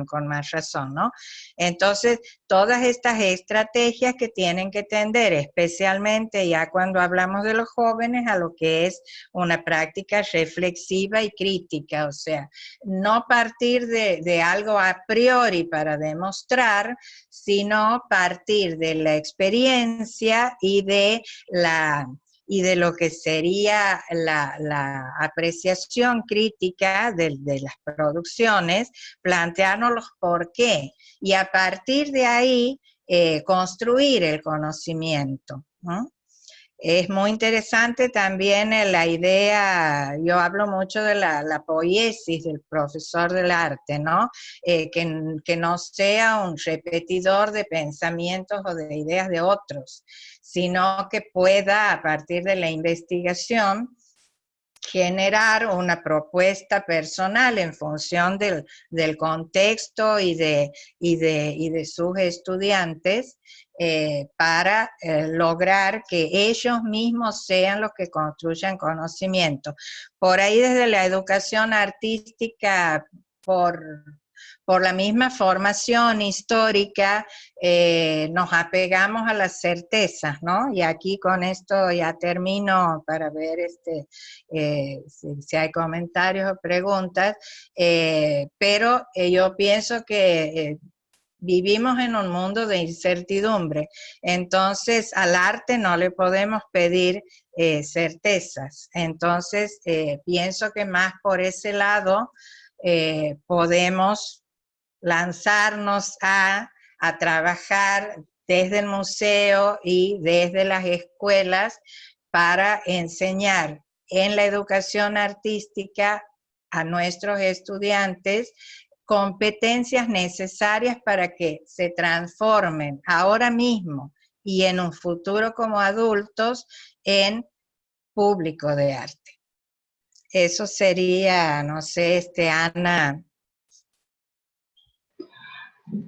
con más razón, ¿no? Entonces, todas estas estrategias que tienen que tender, especialmente ya cuando hablamos de los jóvenes, a lo que es una práctica reflexiva y crítica, o sea, no partir de algo a priori para demostrar, sino partir de la experiencia y de lo que sería la apreciación crítica de las producciones, plantearnos los por qué, y a partir de ahí construir el conocimiento, ¿no? Es muy interesante también la idea, yo hablo mucho de la poiesis del profesor del arte, ¿no? Que no sea un repetidor de pensamientos o de ideas de otros, sino que pueda, a partir de la investigación, generar una propuesta personal en función del contexto y de sus estudiantes, para lograr que ellos mismos sean los que construyan conocimiento. Por ahí, desde la educación artística, por la misma formación histórica, nos apegamos a las certezas, ¿no? Y aquí con esto ya termino para ver si hay comentarios o preguntas, pero yo pienso que vivimos en un mundo de incertidumbre, entonces al arte no le podemos pedir certezas. Entonces pienso que más por ese lado podemos lanzarnos a trabajar desde el museo y desde las escuelas para enseñar en la educación artística a nuestros estudiantes competencias necesarias para que se transformen ahora mismo y en un futuro como adultos en público de arte. Eso sería, no sé, Ana.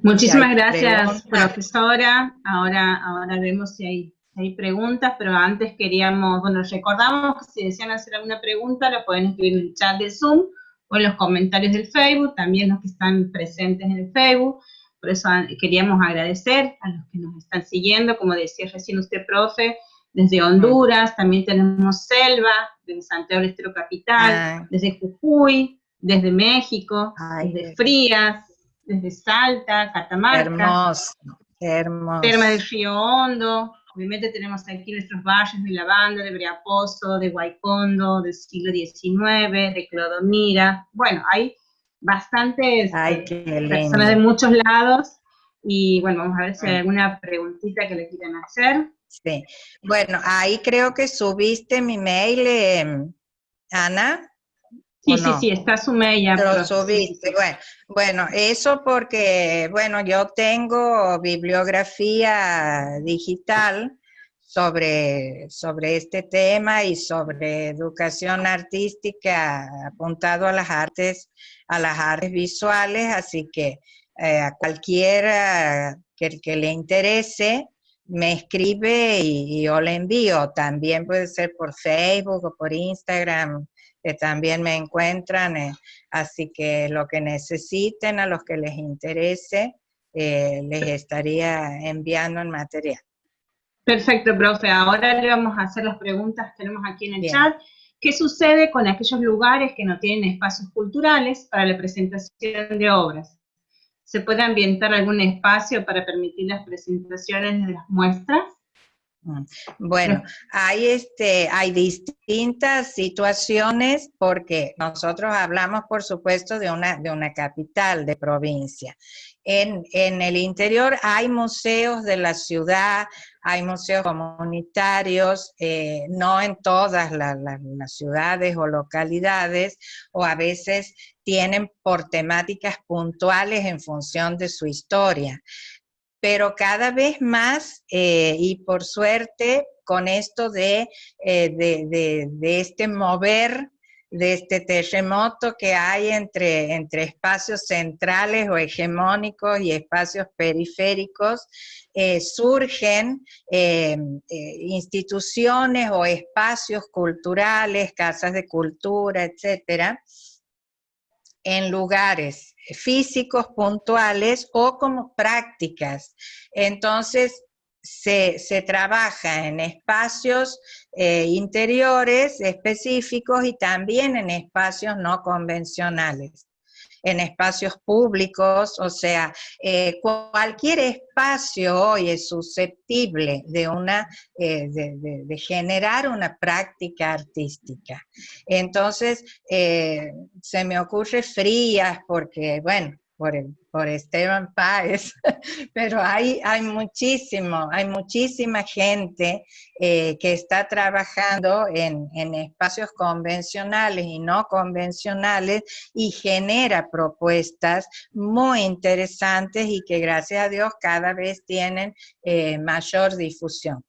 Muchísimas gracias, profesora. Ahora vemos si hay preguntas, pero antes queríamos, bueno, recordamos que si desean hacer alguna pregunta, la pueden escribir en el chat de Zoom o en los comentarios del Facebook, también los que están presentes en el Facebook. Por eso queríamos agradecer a los que nos están siguiendo, como decía recién usted, profe, desde Honduras, también tenemos Selva, desde Santiago del Estero Capital, desde Jujuy, desde México, desde Frías, desde Salta, Catamarca. Hermoso, hermoso. Terma del Río Hondo. Obviamente tenemos aquí nuestros valles de Lavanda, de Breaposo, de Guaycondo, del siglo XIX, de Clodomira. Bueno, hay bastantes personas de muchos lados. Y bueno, vamos a ver si hay alguna preguntita que le quieran hacer. Sí, bueno, ahí creo que subiste mi mail, Ana. Sí, no? Sí, está su mail ya. Lo subiste, sí. Bueno, eso porque, bueno, yo tengo bibliografía digital sobre este tema y sobre educación artística apuntado a las artes visuales, así que a cualquiera que le interese, me escribe y yo le envío. También puede ser por Facebook o por Instagram, que también me encuentran, así que lo que necesiten, a los que les interese, les estaría enviando el material. Perfecto, profe. Ahora le vamos a hacer las preguntas que tenemos aquí en el chat. ¿Qué sucede con aquellos lugares que no tienen espacios culturales para la presentación de obras? ¿Se puede ambientar algún espacio para permitir las presentaciones de las muestras? Bueno, hay distintas situaciones porque nosotros hablamos, por supuesto, de una capital de provincia. En el interior hay museos de la ciudad, hay museos comunitarios, no en todas las ciudades o localidades, o a veces tienen por temáticas puntuales en función de su historia. Pero cada vez más, y por suerte, con esto de este mover de este terremoto que hay entre espacios centrales o hegemónicos y espacios periféricos, surgen instituciones o espacios culturales, casas de cultura, etcétera, en lugares físicos puntuales o como prácticas. Entonces, se trabaja en espacios interiores específicos y también en espacios no convencionales, en espacios públicos, o sea, cualquier espacio hoy es susceptible de generar una práctica artística. Entonces, se me ocurre Frías porque, bueno, por Esteban Páez, pero hay muchísima gente que está trabajando en espacios convencionales y no convencionales y genera propuestas muy interesantes y que gracias a Dios cada vez tienen mayor difusión.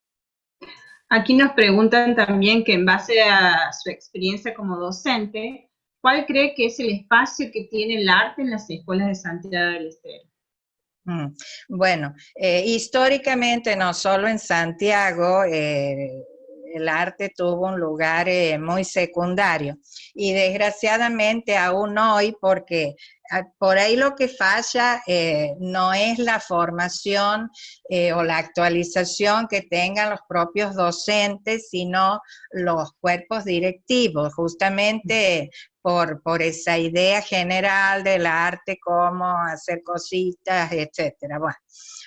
Aquí nos preguntan también que en base a su experiencia como docente, ¿cuál cree que es el espacio que tiene el arte en las escuelas de Santiago del Estero? Bueno, históricamente no solo en Santiago, el arte tuvo un lugar muy secundario y desgraciadamente aún hoy, porque por ahí lo que falla no es la formación o la actualización que tengan los propios docentes, sino los cuerpos directivos, justamente por esa idea general del arte, cómo hacer cositas, etcétera. Bueno,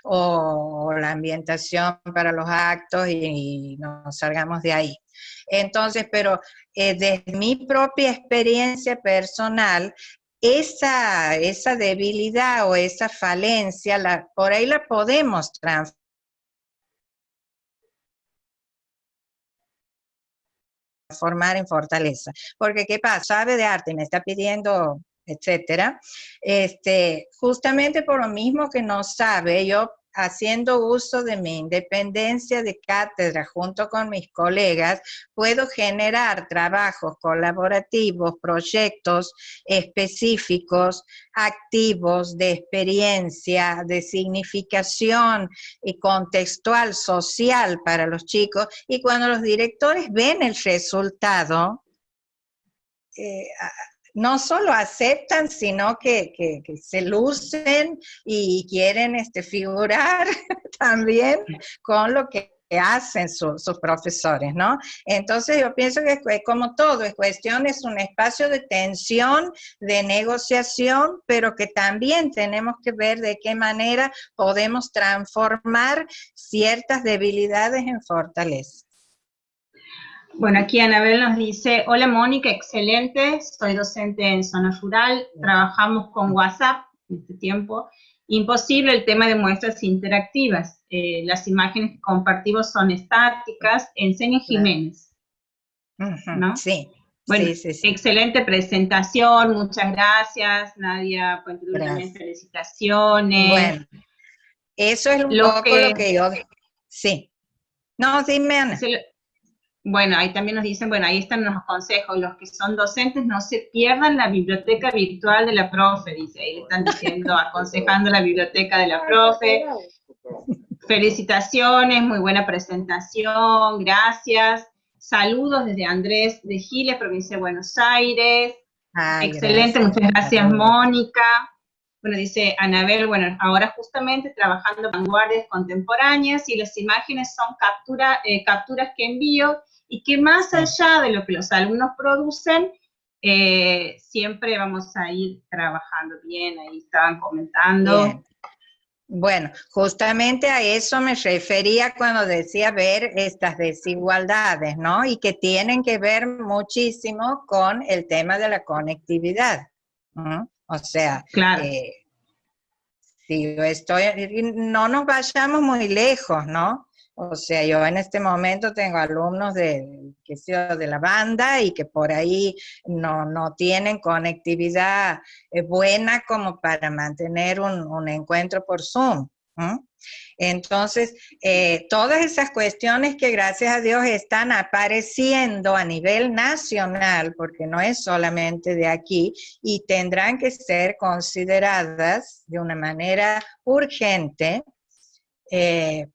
o la ambientación para los actos y nos salgamos de ahí. Entonces, pero desde mi propia experiencia personal, esa debilidad o esa falencia, por ahí la podemos transformar en fortaleza. Porque, ¿qué pasa? Sabe de arte y me está pidiendo, etcétera. Justamente por lo mismo que no sabe, yo haciendo uso de mi independencia de cátedra junto con mis colegas, puedo generar trabajos colaborativos, proyectos específicos, activos, de experiencia, de significación y contextual, social para los chicos, y cuando los directores ven el resultado, no solo aceptan, sino que se lucen y quieren figurar también con lo que hacen sus profesores, ¿no? Entonces yo pienso que como todo, es un espacio de tensión, de negociación, pero que también tenemos que ver de qué manera podemos transformar ciertas debilidades en fortaleza. Bueno, aquí Anabel nos dice, hola Mónica, excelente, soy docente en zona rural, trabajamos con WhatsApp en este tiempo, imposible el tema de muestras interactivas, las imágenes que compartimos son estáticas, enseña Jiménez, ¿no? Sí. Bueno, sí. Excelente presentación, muchas gracias, Nadia Puente Dura, también felicitaciones. Bueno, eso es un poco lo que yo... Sí. No, dime, Ana. Bueno, ahí también nos dicen, bueno, ahí están los consejos, los que son docentes no se pierdan la biblioteca virtual de la profe, dice, ahí le están diciendo, aconsejando la biblioteca de la profe. Felicitaciones, muy buena presentación, gracias. Saludos desde Andrés de Giles, provincia de Buenos Aires. Excelente, gracias. Muchas gracias, Mónica. Bueno, dice Anabel, bueno, ahora justamente trabajando vanguardias contemporáneas y las imágenes son capturas que envío y que más allá de lo que los alumnos producen, siempre vamos a ir trabajando bien, ahí estaban comentando. Bien. Bueno, justamente a eso me refería cuando decía ver estas desigualdades, ¿no? Y que tienen que ver muchísimo con el tema de la conectividad, ¿no? O sea, claro. Si yo no nos vayamos muy lejos, ¿no? O sea, yo en este momento tengo alumnos de la banda y que por ahí no tienen conectividad buena como para mantener un encuentro por Zoom. ¿Mm? Entonces, todas esas cuestiones que gracias a Dios están apareciendo a nivel nacional, porque no es solamente de aquí, y tendrán que ser consideradas de una manera urgente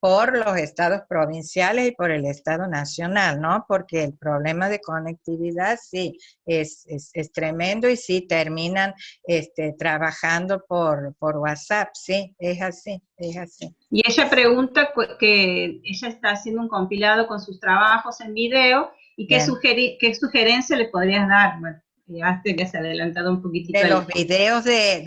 por los estados provinciales y por el Estado nacional, ¿no? Porque el problema de conectividad sí es tremendo y sí terminan trabajando por WhatsApp, sí, es así, es así. Y ella pregunta que ella está haciendo un compilado con sus trabajos en video y qué sugerencia le podrías dar. Bueno, ya te has adelantado un poquitito. De los videos de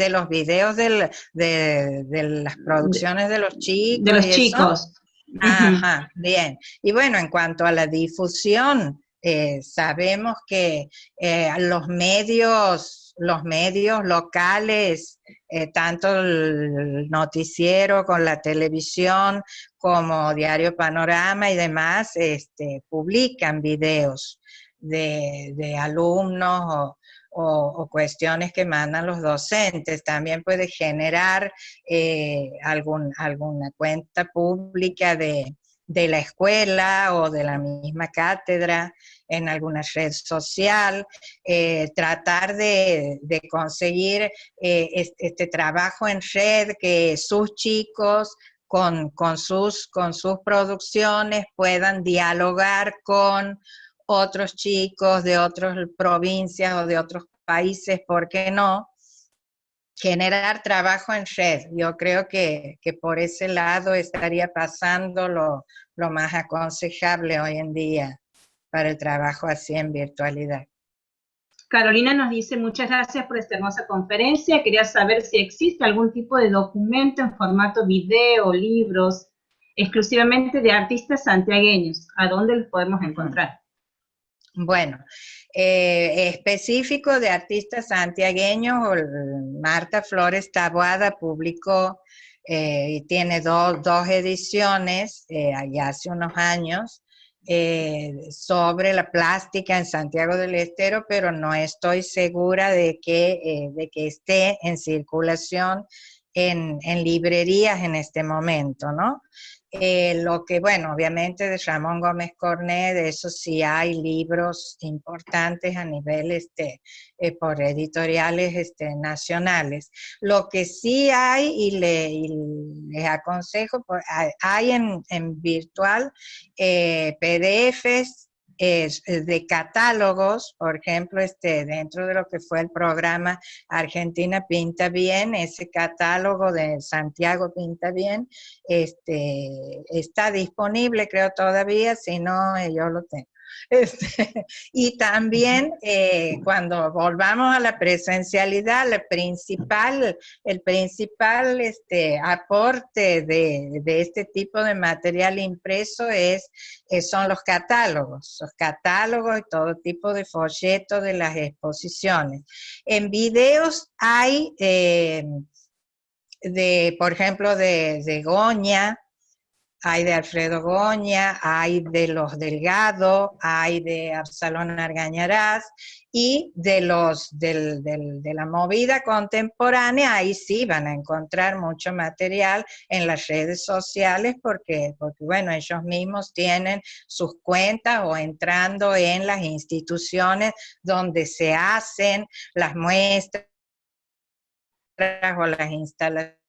las producciones de los chicos. De los y chicos. Eso. Ajá, bien. Y bueno, en cuanto a la difusión, sabemos que los medios locales, tanto el noticiero con la televisión como Diario Panorama y demás, publican videos de alumnos o cuestiones que mandan los docentes. También puede generar alguna cuenta pública de la escuela o de la misma cátedra en alguna red social, tratar de conseguir este trabajo en red, que sus chicos con sus producciones puedan dialogar con otros chicos de otras provincias o de otros países, ¿por qué no? Generar trabajo en red. Yo creo que por ese lado estaría pasando lo más aconsejable hoy en día para el trabajo así en virtualidad. Carolina nos dice, muchas gracias por esta hermosa conferencia. Quería saber si existe algún tipo de documento en formato video, libros, exclusivamente de artistas santiagueños. ¿A dónde los podemos encontrar? Bueno, específico de artistas santiagueños, Marta Flores Taboada publicó y tiene dos ediciones allá hace unos años sobre la plástica en Santiago del Estero, pero no estoy segura de que esté en circulación en librerías en este momento, ¿no? Lo que, bueno, obviamente de Ramón Gómez Cornet, de eso sí hay libros importantes a nivel, por editoriales nacionales. Lo que sí hay, y les aconsejo, hay en virtual PDFs, de catálogos, por ejemplo, dentro de lo que fue el programa Argentina Pinta Bien, ese catálogo de Santiago Pinta Bien, está disponible, creo todavía, si no, yo lo tengo. Y también cuando volvamos a la presencialidad, el principal aporte de este tipo de material impreso son los catálogos y todo tipo de folletos de las exposiciones. En videos hay, por ejemplo, de Goña, hay de Alfredo Goña, hay de los Delgado, hay de Absalón Argañarás, y de la movida contemporánea, ahí sí van a encontrar mucho material en las redes sociales, porque bueno, ellos mismos tienen sus cuentas o entrando en las instituciones donde se hacen las muestras o las instalaciones.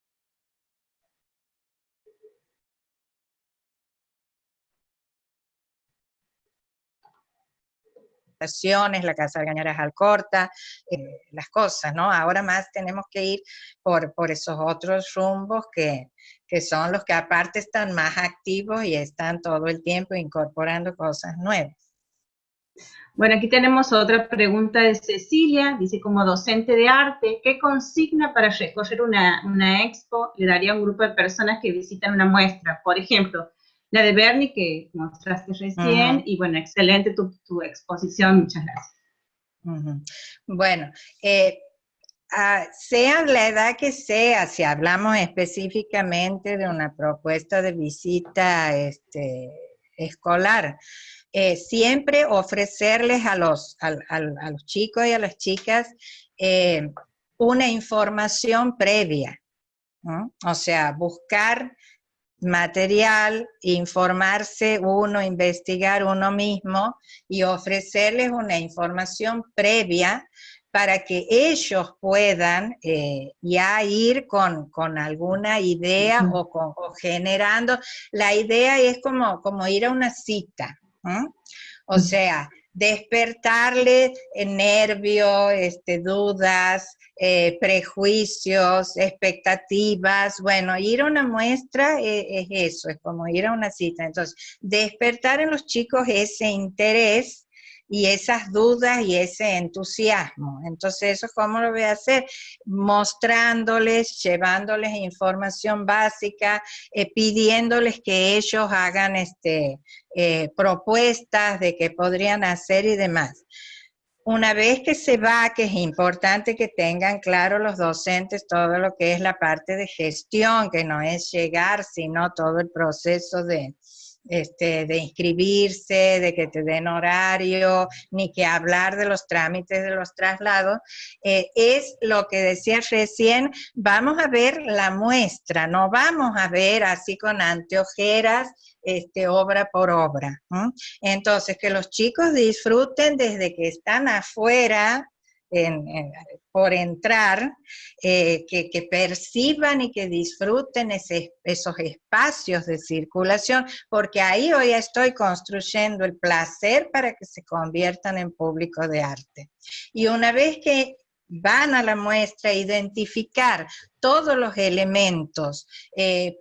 La Casa Argañarás Alcorta, las cosas, ¿no? Ahora más tenemos que ir por esos otros rumbos que son los que aparte están más activos y están todo el tiempo incorporando cosas nuevas. Bueno, aquí tenemos otra pregunta de Cecilia, dice, como docente de arte, ¿qué consigna para recorrer una expo le daría a un grupo de personas que visitan una muestra? Por ejemplo, la de Bernie que mostraste recién, y bueno, excelente tu exposición, muchas gracias. Bueno, sea la edad que sea, si hablamos específicamente de una propuesta de visita escolar, siempre ofrecerles a los chicos y a las chicas una información previa. ¿no? O sea, buscar material, informarse uno, investigar uno mismo y ofrecerles una información previa para que ellos puedan ya ir con alguna idea o generando. La idea es como ir a una cita, ¿no? O sea, despertarle nervios, dudas, prejuicios, expectativas. Bueno, ir a una muestra es eso, es como ir a una cita. Entonces, despertar en los chicos ese interés y esas dudas y ese entusiasmo. Entonces, ¿eso cómo lo voy a hacer? Mostrándoles, llevándoles información básica, pidiéndoles que ellos hagan propuestas de qué podrían hacer y demás. Una vez que se va, que es importante que tengan claro los docentes todo lo que es la parte de gestión, que no es llegar, sino todo el proceso de inscribirse, de que te den horario, ni que hablar de los trámites de los traslados, es lo que decía recién, vamos a ver la muestra, no vamos a ver así con anteojeras, obra por obra. Entonces, que los chicos disfruten desde que están afuera, por entrar, que perciban y que disfruten esos espacios de circulación, porque ahí hoy estoy construyendo el placer para que se conviertan en público de arte. Y una vez que van a la muestra, identificar todos los elementos,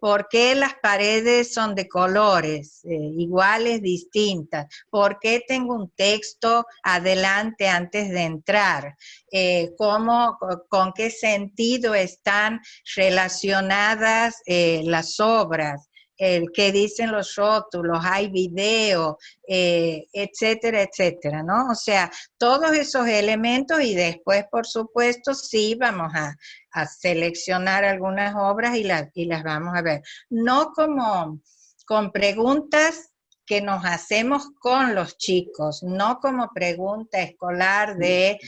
por qué las paredes son de colores iguales, distintas, por qué tengo un texto adelante antes de entrar, con qué sentido están relacionadas las obras, qué dicen los rótulos, hay video, etcétera, etcétera, ¿no? O sea, todos esos elementos y después, por supuesto, sí vamos a seleccionar algunas obras y las vamos a ver. No como con preguntas que nos hacemos con los chicos, no como pregunta escolar de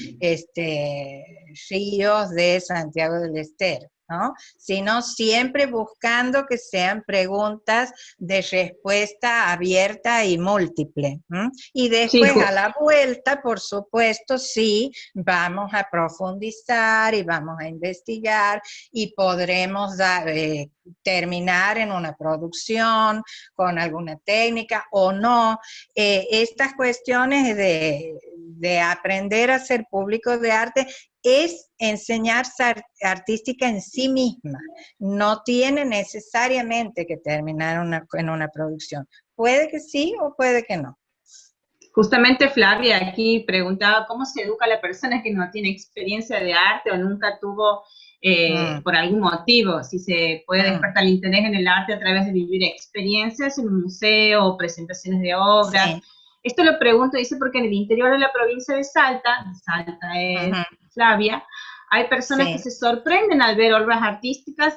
Ríos de Santiago del Estero, ¿no? Sino siempre buscando que sean preguntas de respuesta abierta y múltiple. Y después Sí, a la vuelta, por supuesto, sí, vamos a profundizar y vamos a investigar y podremos terminar en una producción con alguna técnica o no. Estas cuestiones de aprender a ser público de arte es enseñanza artística en sí misma, no tiene necesariamente que terminar en una producción. Puede que sí o puede que no. Justamente Flavia aquí preguntaba cómo se educa a la persona que no tiene experiencia de arte o nunca tuvo, por algún motivo, si se puede despertar el interés en el arte a través de vivir experiencias en un museo o presentaciones de obras. Sí. Esto lo pregunto, dice, porque en el interior de la provincia de Salta es Flavia, hay personas que se sorprenden al ver obras artísticas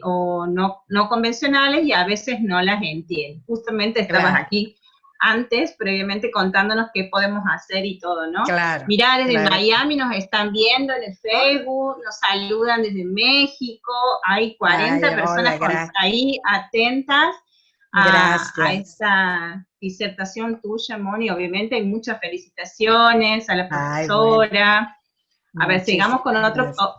o no convencionales y a veces no las entienden. Justamente estabas aquí antes, previamente contándonos qué podemos hacer y todo, ¿no? Claro. Mirá, desde Miami nos están viendo en el Facebook, nos saludan desde México, hay 40 personas ahí atentas a esta disertación tuya, Moni. Obviamente hay muchas felicitaciones a la profesora. A ver, sigamos con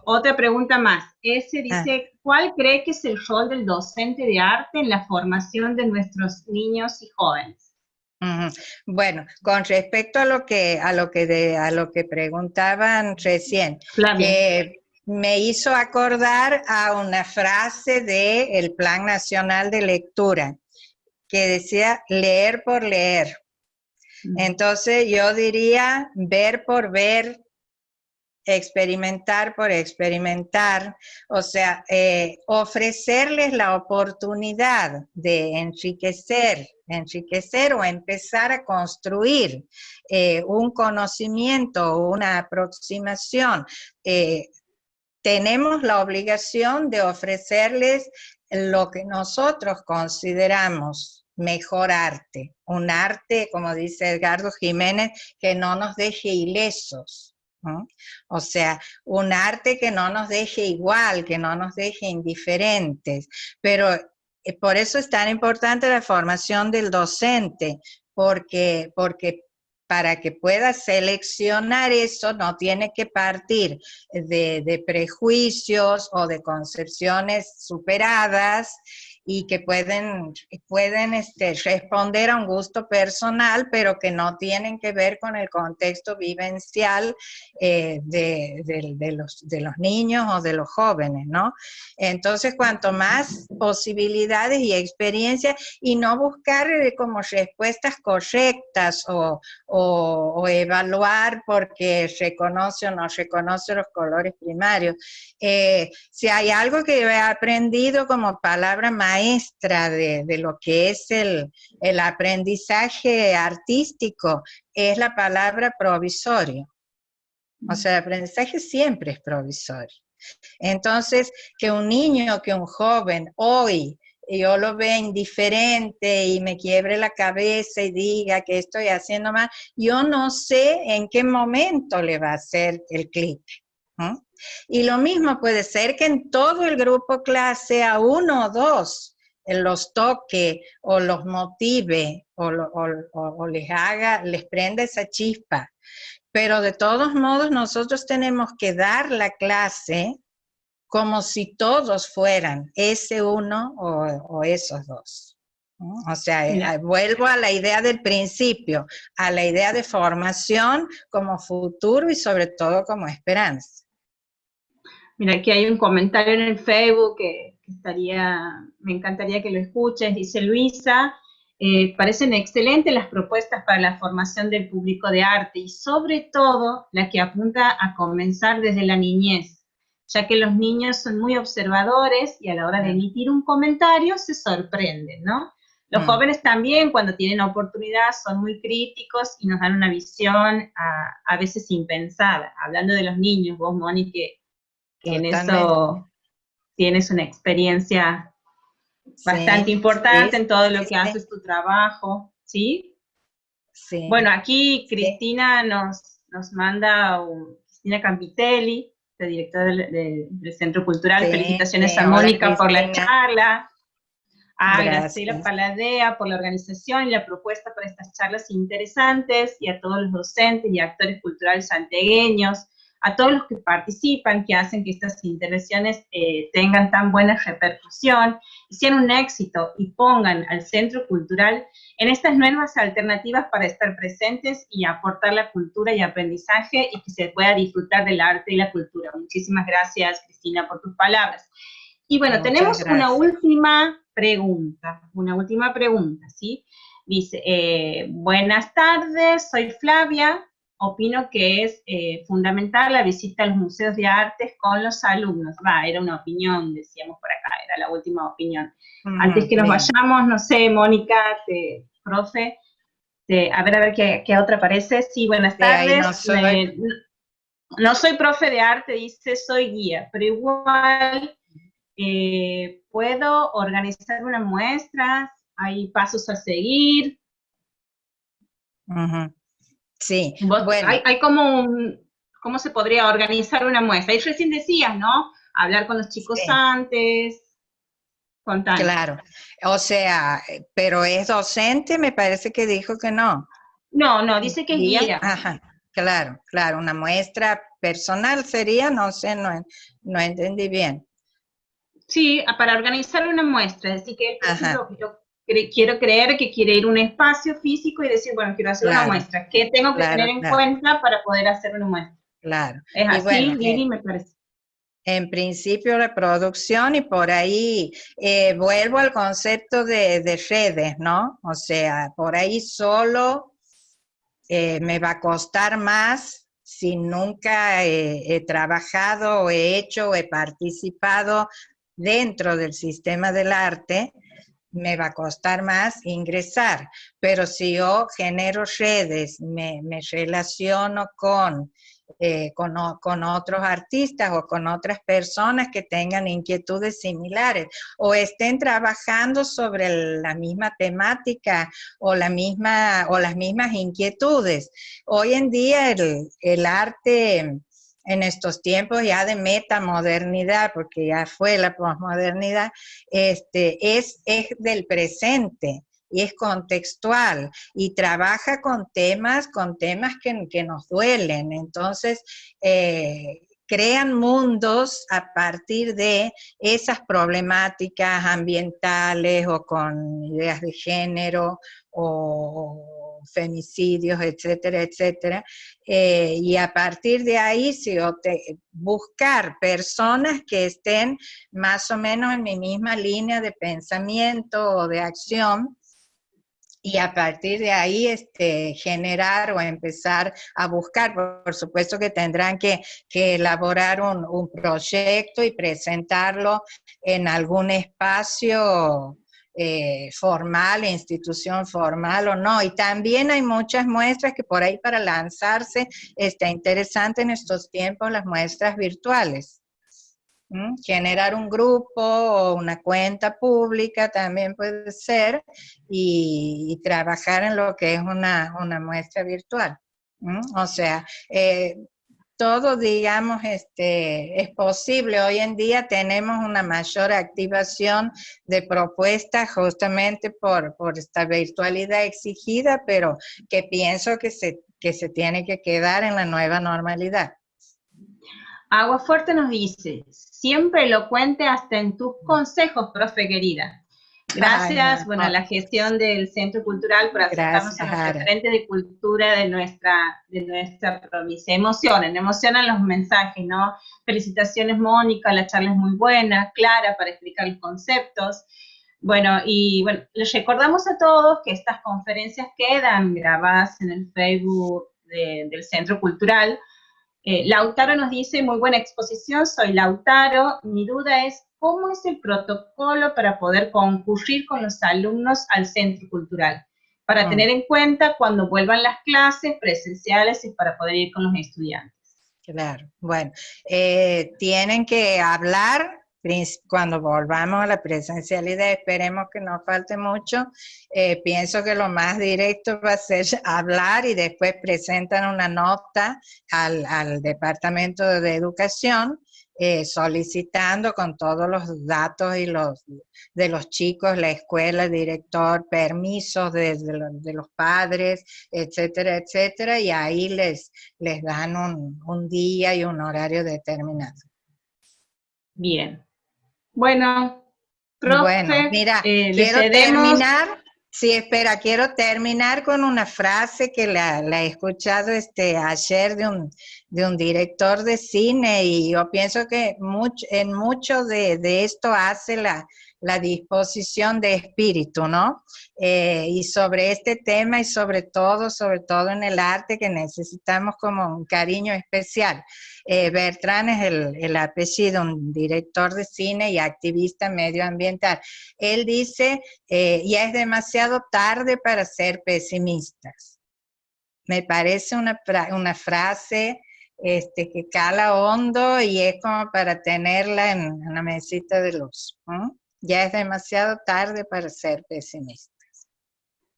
otra pregunta más. Ese dice, ¿cuál cree que es el rol del docente de arte en la formación de nuestros niños y jóvenes? Bueno, con respecto a lo que preguntaban recién, me hizo acordar a una frase del Plan Nacional de Lectura, que decía leer por leer. Entonces yo diría ver por ver, experimentar por experimentar, o sea, ofrecerles la oportunidad de enriquecer o empezar a construir un conocimiento o una aproximación. Tenemos la obligación de ofrecerles lo que nosotros consideramos mejor arte, un arte, como dice Edgardo Jiménez, que no nos deje ilesos, ¿no? O sea, un arte que no nos deje igual, que no nos deje indiferentes, pero por eso es tan importante la formación del docente, porque para que pueda seleccionar eso no tiene que partir de prejuicios o de concepciones superadas y que pueden responder a un gusto personal, pero que no tienen que ver con el contexto vivencial de los niños o de los jóvenes, ¿no? Entonces, cuanto más posibilidades y experiencias, y no buscar como respuestas correctas o evaluar porque reconoce o no reconoce los colores primarios. Si hay algo que he aprendido como palabra maestra de lo que es el aprendizaje artístico, es la palabra provisorio. O sea, el aprendizaje siempre es provisorio. Entonces, que un niño, que un joven hoy yo lo vea indiferente y me quiebre la cabeza y diga que estoy haciendo mal, yo no sé en qué momento le va a hacer el clic. Y lo mismo puede ser que en todo el grupo clase a uno o dos los toque o los motive o les prenda esa chispa. Pero de todos modos nosotros tenemos que dar la clase como si todos fueran ese uno o esos dos. O sea, vuelvo a la idea del principio, a la idea de formación como futuro y sobre todo como esperanza. Mira, aquí hay un comentario en el Facebook que me encantaría que lo escuches. Dice Luisa, parecen excelentes las propuestas para la formación del público de arte y sobre todo la que apunta a comenzar desde la niñez, ya que los niños son muy observadores y a la hora de emitir un comentario se sorprenden, ¿no? Los jóvenes también, cuando tienen oportunidad, son muy críticos y nos dan una visión a veces impensada. Hablando de los niños, vos, Moni, que en eso tienes una experiencia bastante importante en todo lo que haces tu trabajo, ¿sí? Sí. Bueno, aquí Cristina nos manda, Cristina Campitelli, la directora del Centro Cultural. Felicitaciones a Mónica por la charla, a Graciela Paladea por la organización y la propuesta para estas charlas interesantes, y a todos los docentes y actores culturales santiagueños, a todos los que participan, que hacen que estas intervenciones tengan tan buena repercusión y sean un éxito y pongan al Centro Cultural en estas nuevas alternativas para estar presentes y aportar la cultura y aprendizaje y que se pueda disfrutar del arte y la cultura. Muchísimas gracias, Cristina, por tus palabras. Y bueno, tenemos una última pregunta, ¿sí? Dice, buenas tardes, soy Flavia. Opino que es fundamental la visita a los museos de artes con los alumnos. Era una opinión, decíamos por acá, era la última opinión. Antes que nos vayamos, no sé, Mónica, profe, a ver qué otra aparece. Sí, buenas tardes. No soy profe de arte, dice, soy guía, pero igual puedo organizar una muestra, hay pasos a seguir. Sí, bueno. Hay como ¿cómo se podría organizar una muestra? Y recién decías, ¿no? Hablar con los chicos antes. Contanos. Claro, o sea, pero es docente, me parece que dijo que no. No, dice que es guía. Ajá, claro, una muestra personal sería, no sé, no entendí bien. Sí, para organizar una muestra, es decir, que por ejemplo, yo quiero creer que quiere ir a un espacio físico y decir, bueno, quiero hacer una muestra. ¿Qué tengo que tener en cuenta para poder hacer una muestra? Claro. Es así, bueno, Lili, me parece. En principio la producción, y por ahí vuelvo al concepto de redes, ¿no? O sea, por ahí solo me va a costar más si nunca he trabajado o he hecho o he participado dentro del sistema del arte, me va a costar más ingresar. Pero si yo genero redes, me relaciono con con otros artistas o con otras personas que tengan inquietudes similares o estén trabajando sobre la misma temática o las mismas inquietudes. Hoy en día el arte en estos tiempos ya de metamodernidad, porque ya fue la posmodernidad, es del presente y es contextual y trabaja con temas que nos duelen. Entonces, crean mundos a partir de esas problemáticas ambientales o con ideas de género o femicidios, etcétera, etcétera. Y a partir de ahí, buscar personas que estén más o menos en mi misma línea de pensamiento o de acción, y a partir de ahí generar o empezar a buscar. Por supuesto que tendrán que elaborar un proyecto y presentarlo en algún espacio formal, institución formal o no. Y también hay muchas muestras que por ahí para lanzarse está interesante en estos tiempos, las muestras virtuales. Generar un grupo o una cuenta pública también puede ser y trabajar en lo que es una muestra virtual. O sea, todo, digamos, es posible. Hoy en día tenemos una mayor activación de propuestas justamente por esta virtualidad exigida, pero que pienso que se tiene que quedar en la nueva normalidad. Agua Fuerte nos dice, siempre elocuente hasta en tus consejos, profe querida. Gracias, Ay, bueno, a la gestión del Centro Cultural por acercarnos a los referentes de cultura de nuestra provincia. Emocionan los mensajes, ¿no? Felicitaciones, Mónica, la charla es muy buena, clara para explicar los conceptos. Bueno, les recordamos a todos que estas conferencias quedan grabadas en el Facebook del Centro Cultural. Lautaro nos dice, muy buena exposición, soy Lautaro. Mi duda es, ¿cómo es el protocolo para poder concurrir con los alumnos al Centro Cultural? Para tener en cuenta cuando vuelvan las clases presenciales y para poder ir con los estudiantes. Claro, bueno, tienen que hablar cuando volvamos a la presencialidad, esperemos que no falte mucho. Pienso que lo más directo va a ser hablar y después presentan una nota al Departamento de Educación solicitando con todos los datos de los chicos, la escuela, el director, permisos de los padres, etcétera, etcétera, y ahí les dan un día y un horario determinado. Bien. Bueno, profe, bueno, mira, quiero terminar con una frase que la he escuchado ayer de un director de cine, y yo pienso que en mucho de esto hace la disposición de espíritu, ¿no? Y sobre este tema y sobre todo en el arte, que necesitamos como un cariño especial. Bertrand es el apellido, un director de cine y activista medioambiental. Él dice, ya es demasiado tarde para ser pesimistas. Me parece una frase que cala hondo y es como para tenerla en una mesita de luz. Ya es demasiado tarde para ser pesimistas.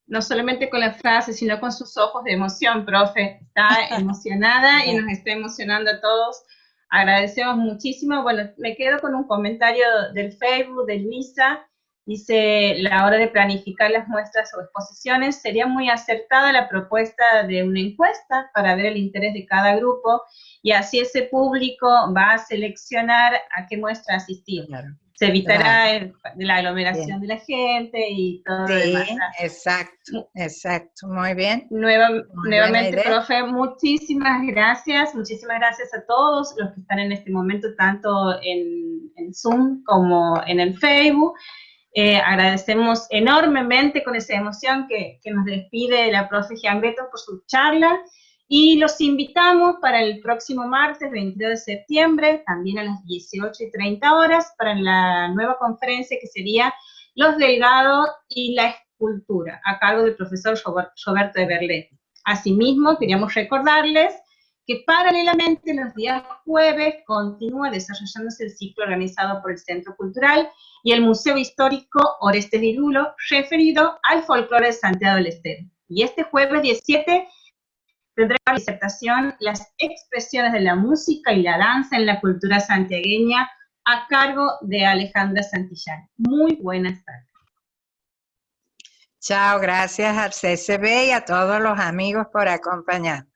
No solamente con la frase, sino con sus ojos de emoción, profe. Está emocionada y nos está emocionando a todos. Agradecemos muchísimo. Bueno, me quedo con un comentario del Facebook de Luisa. Dice, la hora de planificar las muestras o exposiciones, sería muy acertada la propuesta de una encuesta para ver el interés de cada grupo, y así ese público va a seleccionar a qué muestra asistir. Claro. Se evitará la aglomeración de la gente y todo lo demás. Exacto, muy bien. Nuevamente, profe, muchísimas gracias a todos los que están en este momento, tanto en Zoom como en el Facebook. Agradecemos enormemente con esa emoción que nos despide la profe Gianbretto por su charla, y los invitamos para el próximo martes 22 de septiembre, también a las 18:30 horas, para la nueva conferencia que sería Los Delgado y la Escultura, a cargo del profesor Roberto de Berlet. Asimismo, queríamos recordarles que paralelamente los días jueves continúa desarrollándose el ciclo organizado por el Centro Cultural y el Museo Histórico Orestes Di Lulo, referido al folclore de Santiago del Estero. Y este jueves 17 tendrá la disertación Las expresiones de la música y la danza en la cultura santiagueña, a cargo de Alejandra Santillán. Muy buenas tardes. Chao, gracias al CCB y a todos los amigos por acompañarnos.